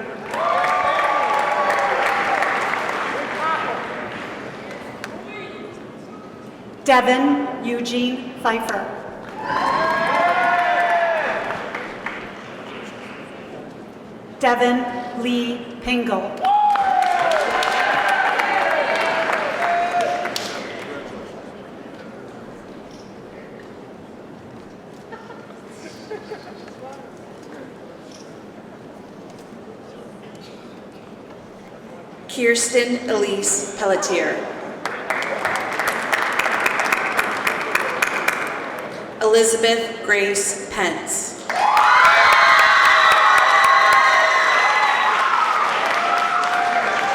Devin Eugene Pfeiffer. Devin Lee Pingle. Kirsten Elise Pelletier. Elizabeth Grace Pence.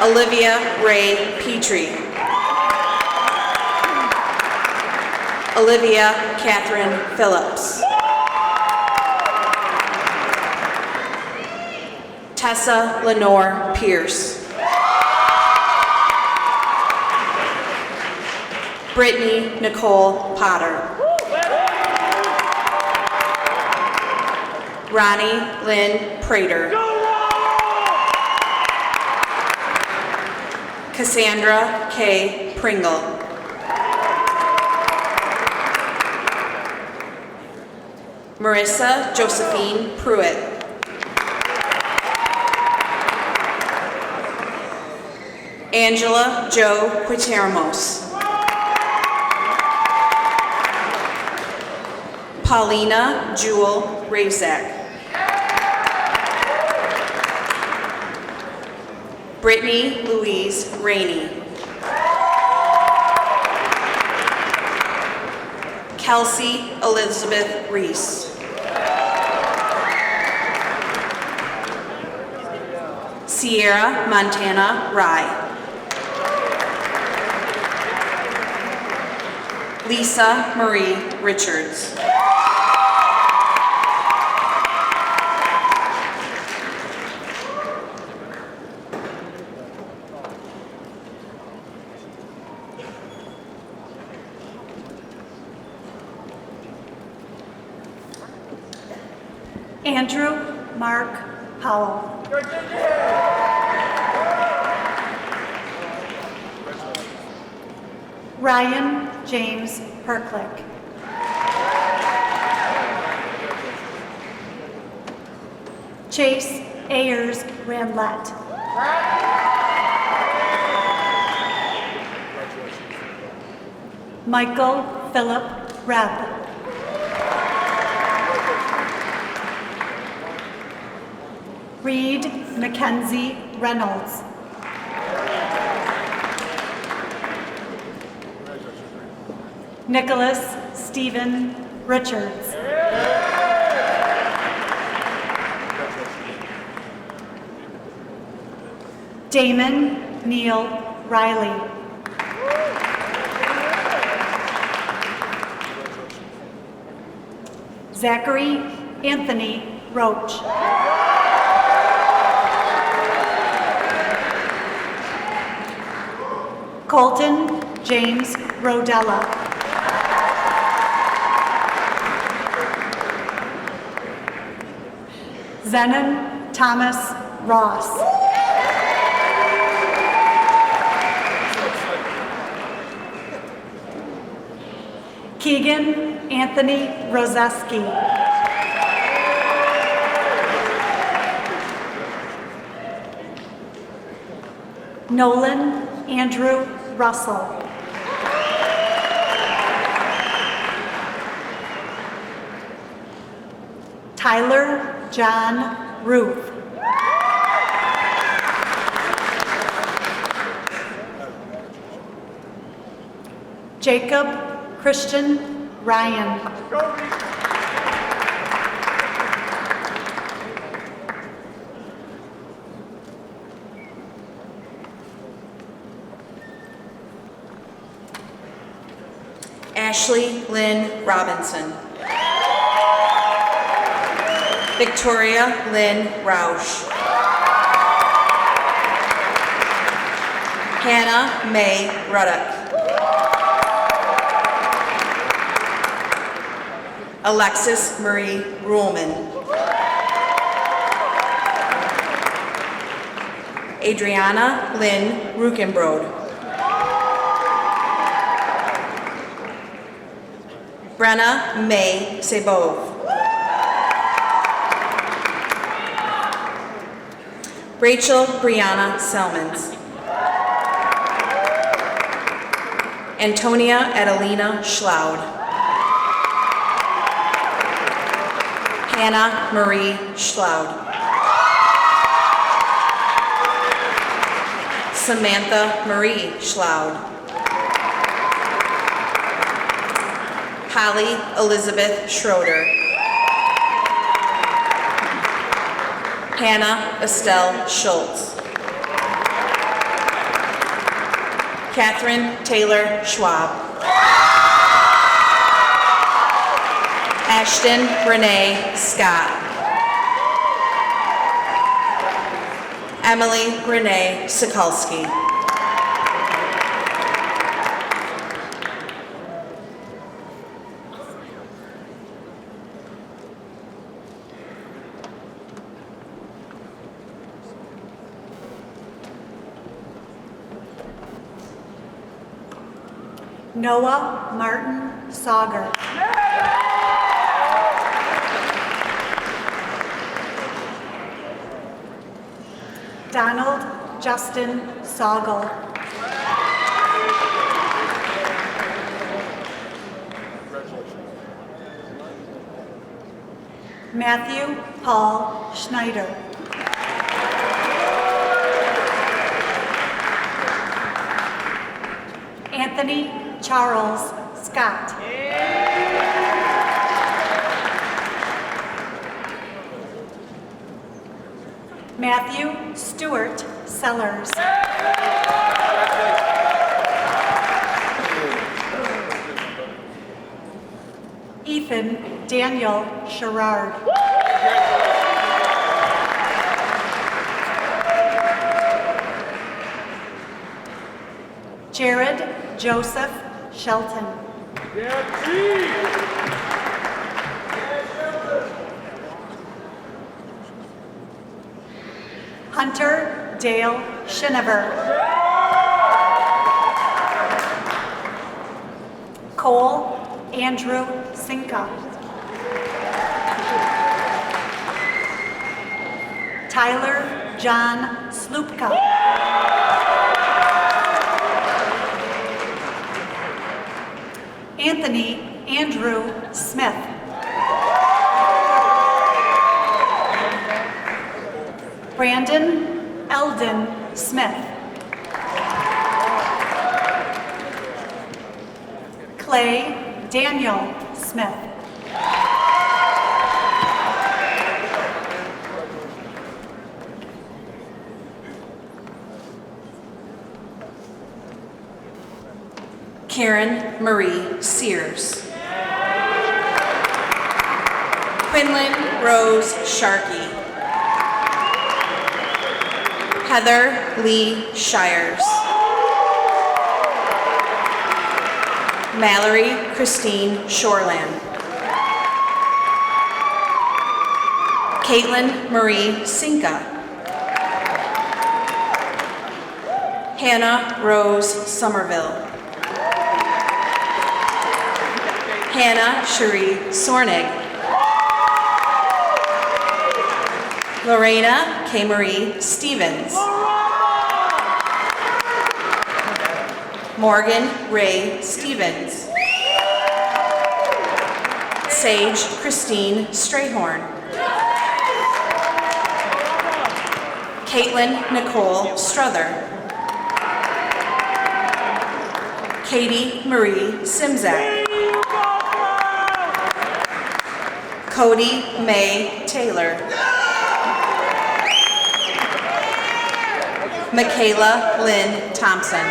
Olivia Ray Petrie. Olivia Catherine Phillips. Tessa Lenore Pierce. Brittany Nicole Potter. Ronnie Lynn Prater. Cassandra K. Pringle. Marissa Josephine Pruitt. Angela Jo Quitermos. Paulina Jewel Razak. Brittany Louise Rainey. Kelsey Elizabeth Reese. Sierra Montana Rye. Lisa Marie Richards. Andrew Mark Powell. Ryan James Perklick. Chase Ayers Ramlett. Michael Philip Rebb. Reed Mackenzie Reynolds. Nicholas Stephen Richards. Damon Neil Riley. Zachary Anthony Roach. Colton James Rodella. Zenon Thomas Ross. Keegan Anthony Rozeski. Nolan Andrew Russell. Tyler John Ruth. Jacob Christian Ryan. Ashley Lynn Robinson. Victoria Lynn Roush. Hannah May Ruddock. Alexis Marie Ruhlman. Adriana Lynn Rukenbrod. Brenna May Sebov. Rachel Brianna Selmans. Antonia Adelina Schlaud. Hannah Marie Schlaud. Samantha Marie Schlaud. Holly Elizabeth Schroeder. Hannah Estelle Schultz. Catherine Taylor Schwab. Ashton Renee Scott. Emily Renee Sokolsky. Noah Martin Sauger. Donald Justin Saugle. Matthew Paul Schneider. Anthony Charles Scott. Matthew Stewart Sellers. Ethan Daniel Sherrard. Jared Joseph Shelton. Hunter Dale Shinever. Cole Andrew Sinka. Tyler John Slupka. Anthony Andrew Smith. Brandon Eldon Smith. Clay Daniel Smith. Karen Marie Sears. Quinlan Rose Sharkey. Heather Lee Shires. Mallory Christine Shoreland. Caitlin Marie Sinka. Hannah Rose Somerville. Hannah Cherie Sornig. Lorena K. Marie Stevens. Morgan Ray Stevens. Sage Christine Strayhorn. Caitlin Nicole Struther. Katie Marie Simzak. Cody May Taylor. Michaela Lynn Thompson.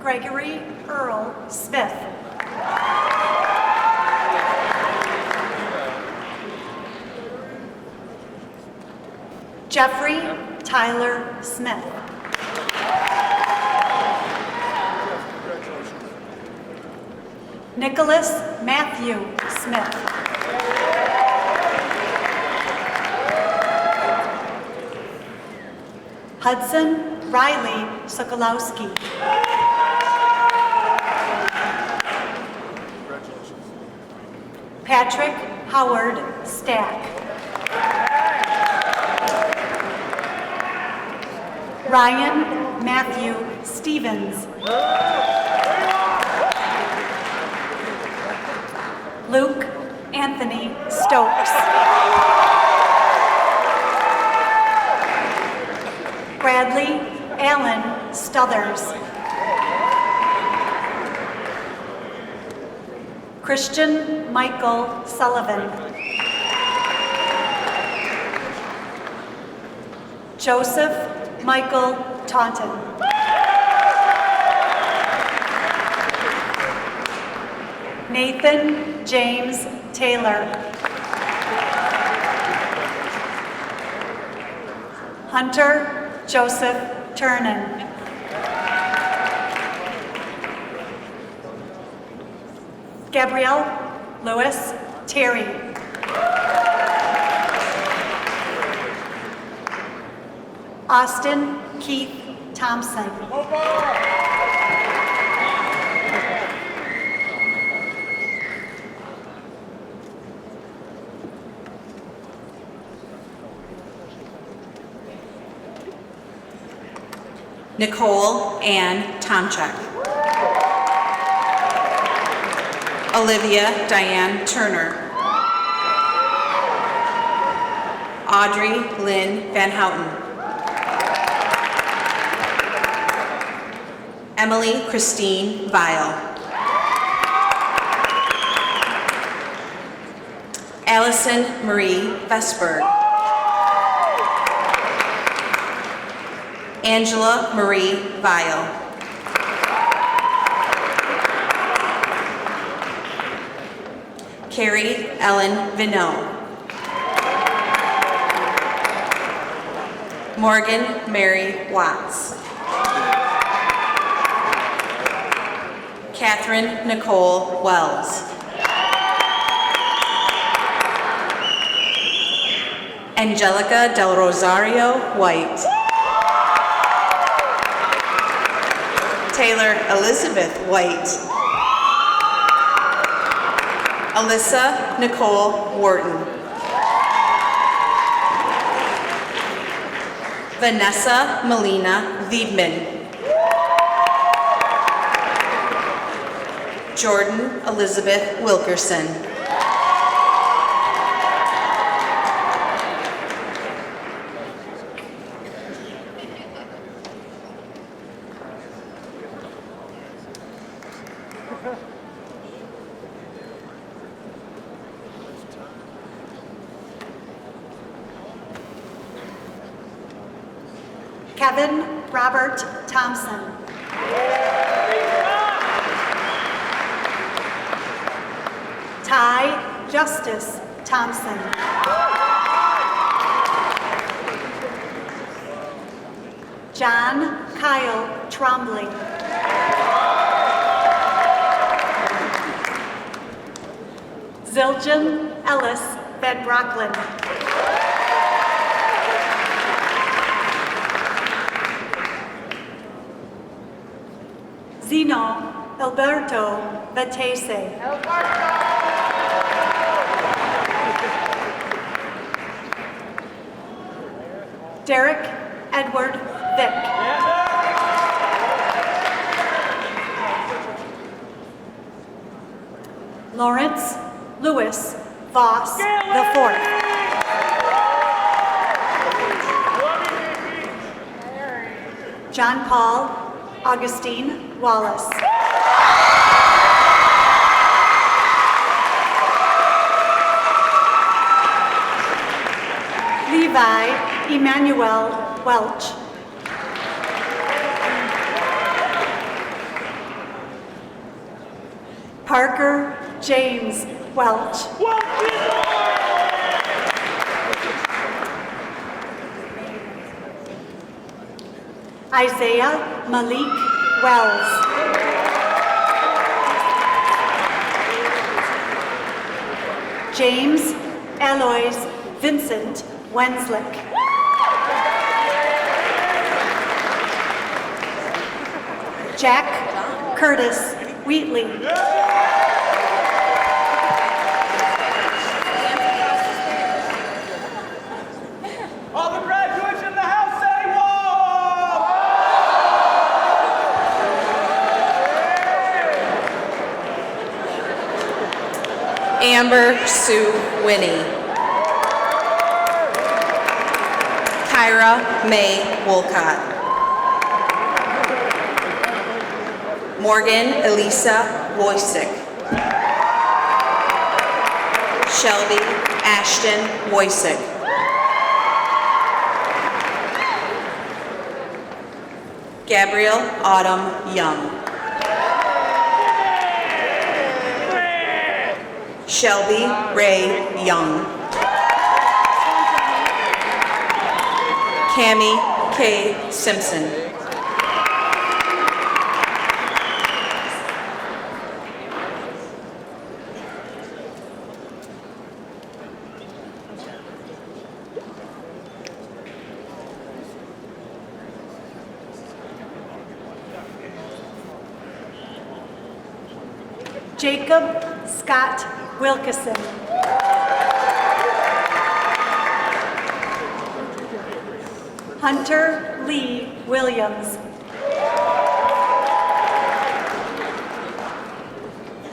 Gregory Earl Smith. Jeffrey Tyler Smith. Nicholas Matthew Smith. Hudson Riley Sokolowski. Patrick Howard Stack. Ryan Matthew Stevens. Luke Anthony Stokes. Bradley Allen Stuthers. Christian Michael Sullivan. Joseph Michael Taunton. Nathan James Taylor. Hunter Joseph Turnen. Gabrielle Lewis Terry. Austin Keith Thompson. Nicole Ann Tomchak. Olivia Diane Turner. Audrey Lynn Van Houten. Emily Christine Vile. Allison Marie Vesberg. Angela Marie Vile. Carrie Ellen Vinot. Morgan Mary Watts. Catherine Nicole Wells. Angelica Del Rosario White. Taylor Elizabeth White. Alyssa Nicole Wharton. Vanessa Melina Wiedman. Jordan Elizabeth Wilkerson. Kevin Robert Thompson. Ty Justice Thompson. John Kyle Trombley. Zildjian Ellis Van Brocklin. Zeno Alberto Vatese. Derek Edward Vick. Lawrence Lewis Voss IV. John Paul Augustine Wallace. Levi Emmanuel Welch. Parker James Welch. Isaiah Malik Wells. James Alois Vincent Wenslick. Jack Curtis Wheatley. All the graduates in the house say whoa! Amber Sue Winnie. Kyra May Wolcott. Morgan Elisa Wojcik. Shelby Ashton Wojcik. Gabrielle Autumn Young. Shelby Ray Young. Cammie K. Simpson. Jacob Scott Wilkeson. Hunter Lee Williams.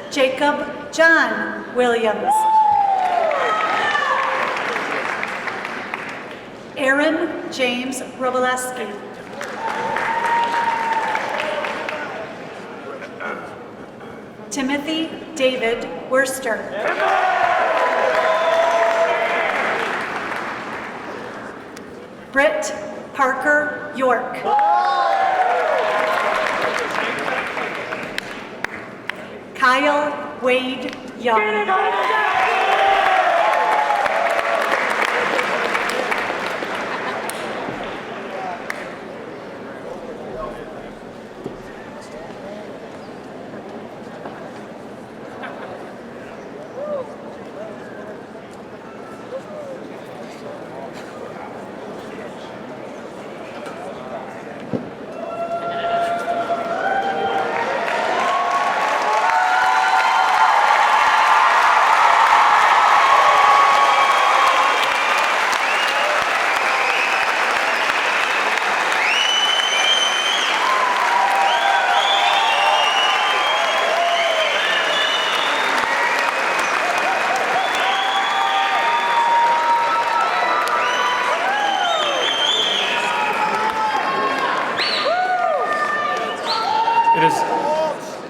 Jacob John Williams. Aaron James Roboleski. Timothy David Worster. Britt Parker York. Kyle Wade Young.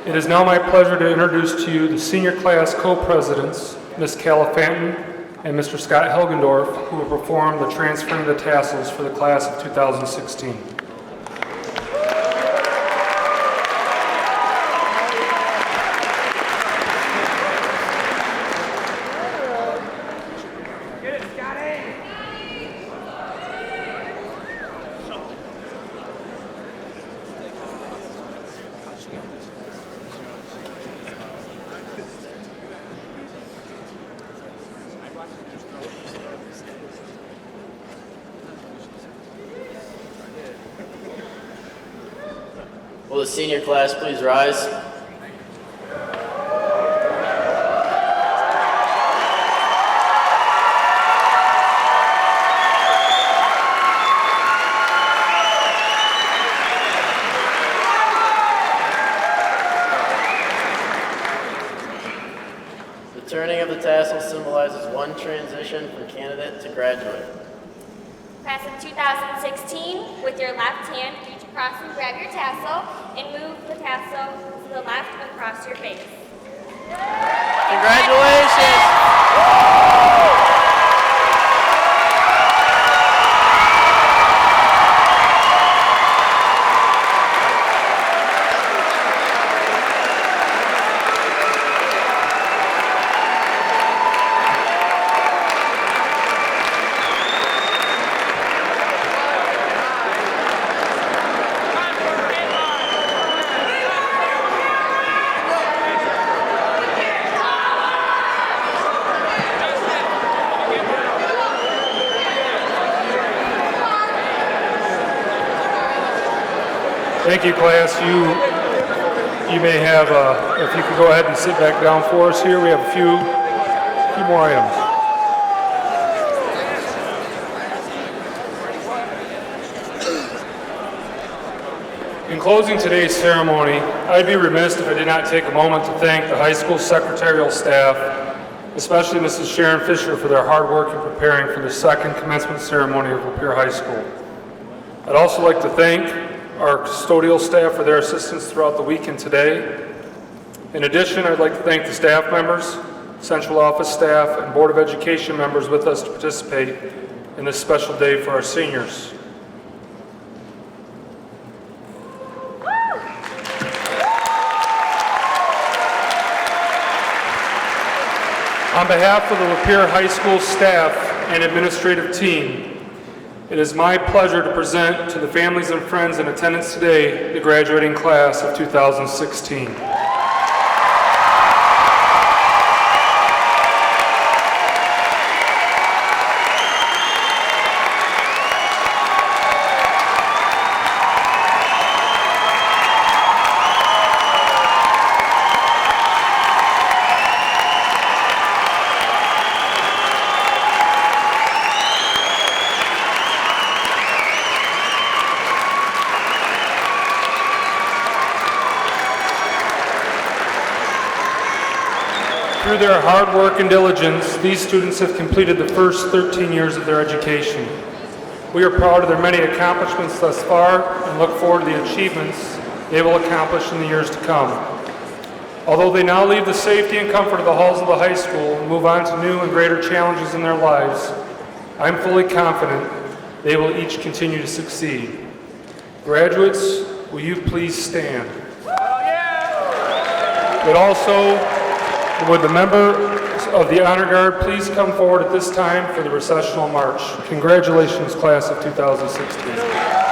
It is now my pleasure to introduce to you the senior class co-presidents, Ms. Calla Fanton and Mr. Scott Helgendorf, who will perform the transferring the tassels for the class of 2016. Will the senior class please rise? The turning of the tassel symbolizes one transition from candidate to graduate. Class of 2016, with your left hand, reach across and grab your tassel, and move the tassel to the left across your face. Congratulations! Thank you, class. You may have, if you could go ahead and sit back down for us here. We have a few more items. In closing today's ceremony, I'd be remiss if I did not take a moment to thank the high school secretarial staff, especially Mrs. Sharon Fisher, for their hard work in preparing for the second commencement ceremony of Lapeer High School. I'd also like to thank our custodial staff for their assistance throughout the week and today. In addition, I'd like to thank the staff members, central office staff, and Board of Education members with us to participate in this special day for our seniors. On behalf of the Lapeer High School staff and administrative team, it is my pleasure to present to the families and friends in attendance today the graduating class of 2016. Through their hard work and diligence, these students have completed the first 13 years of their education. We are proud of their many accomplishments thus far and look forward to the achievements they will accomplish in the years to come. Although they now leave the safety and comfort of the halls of the high school and move on to new and greater challenges in their lives, I'm fully confident they will each continue to succeed. Graduates, will you please stand? Would the members of the Honor Guard please come forward at this time for the recessional march? Congratulations, class of 2016.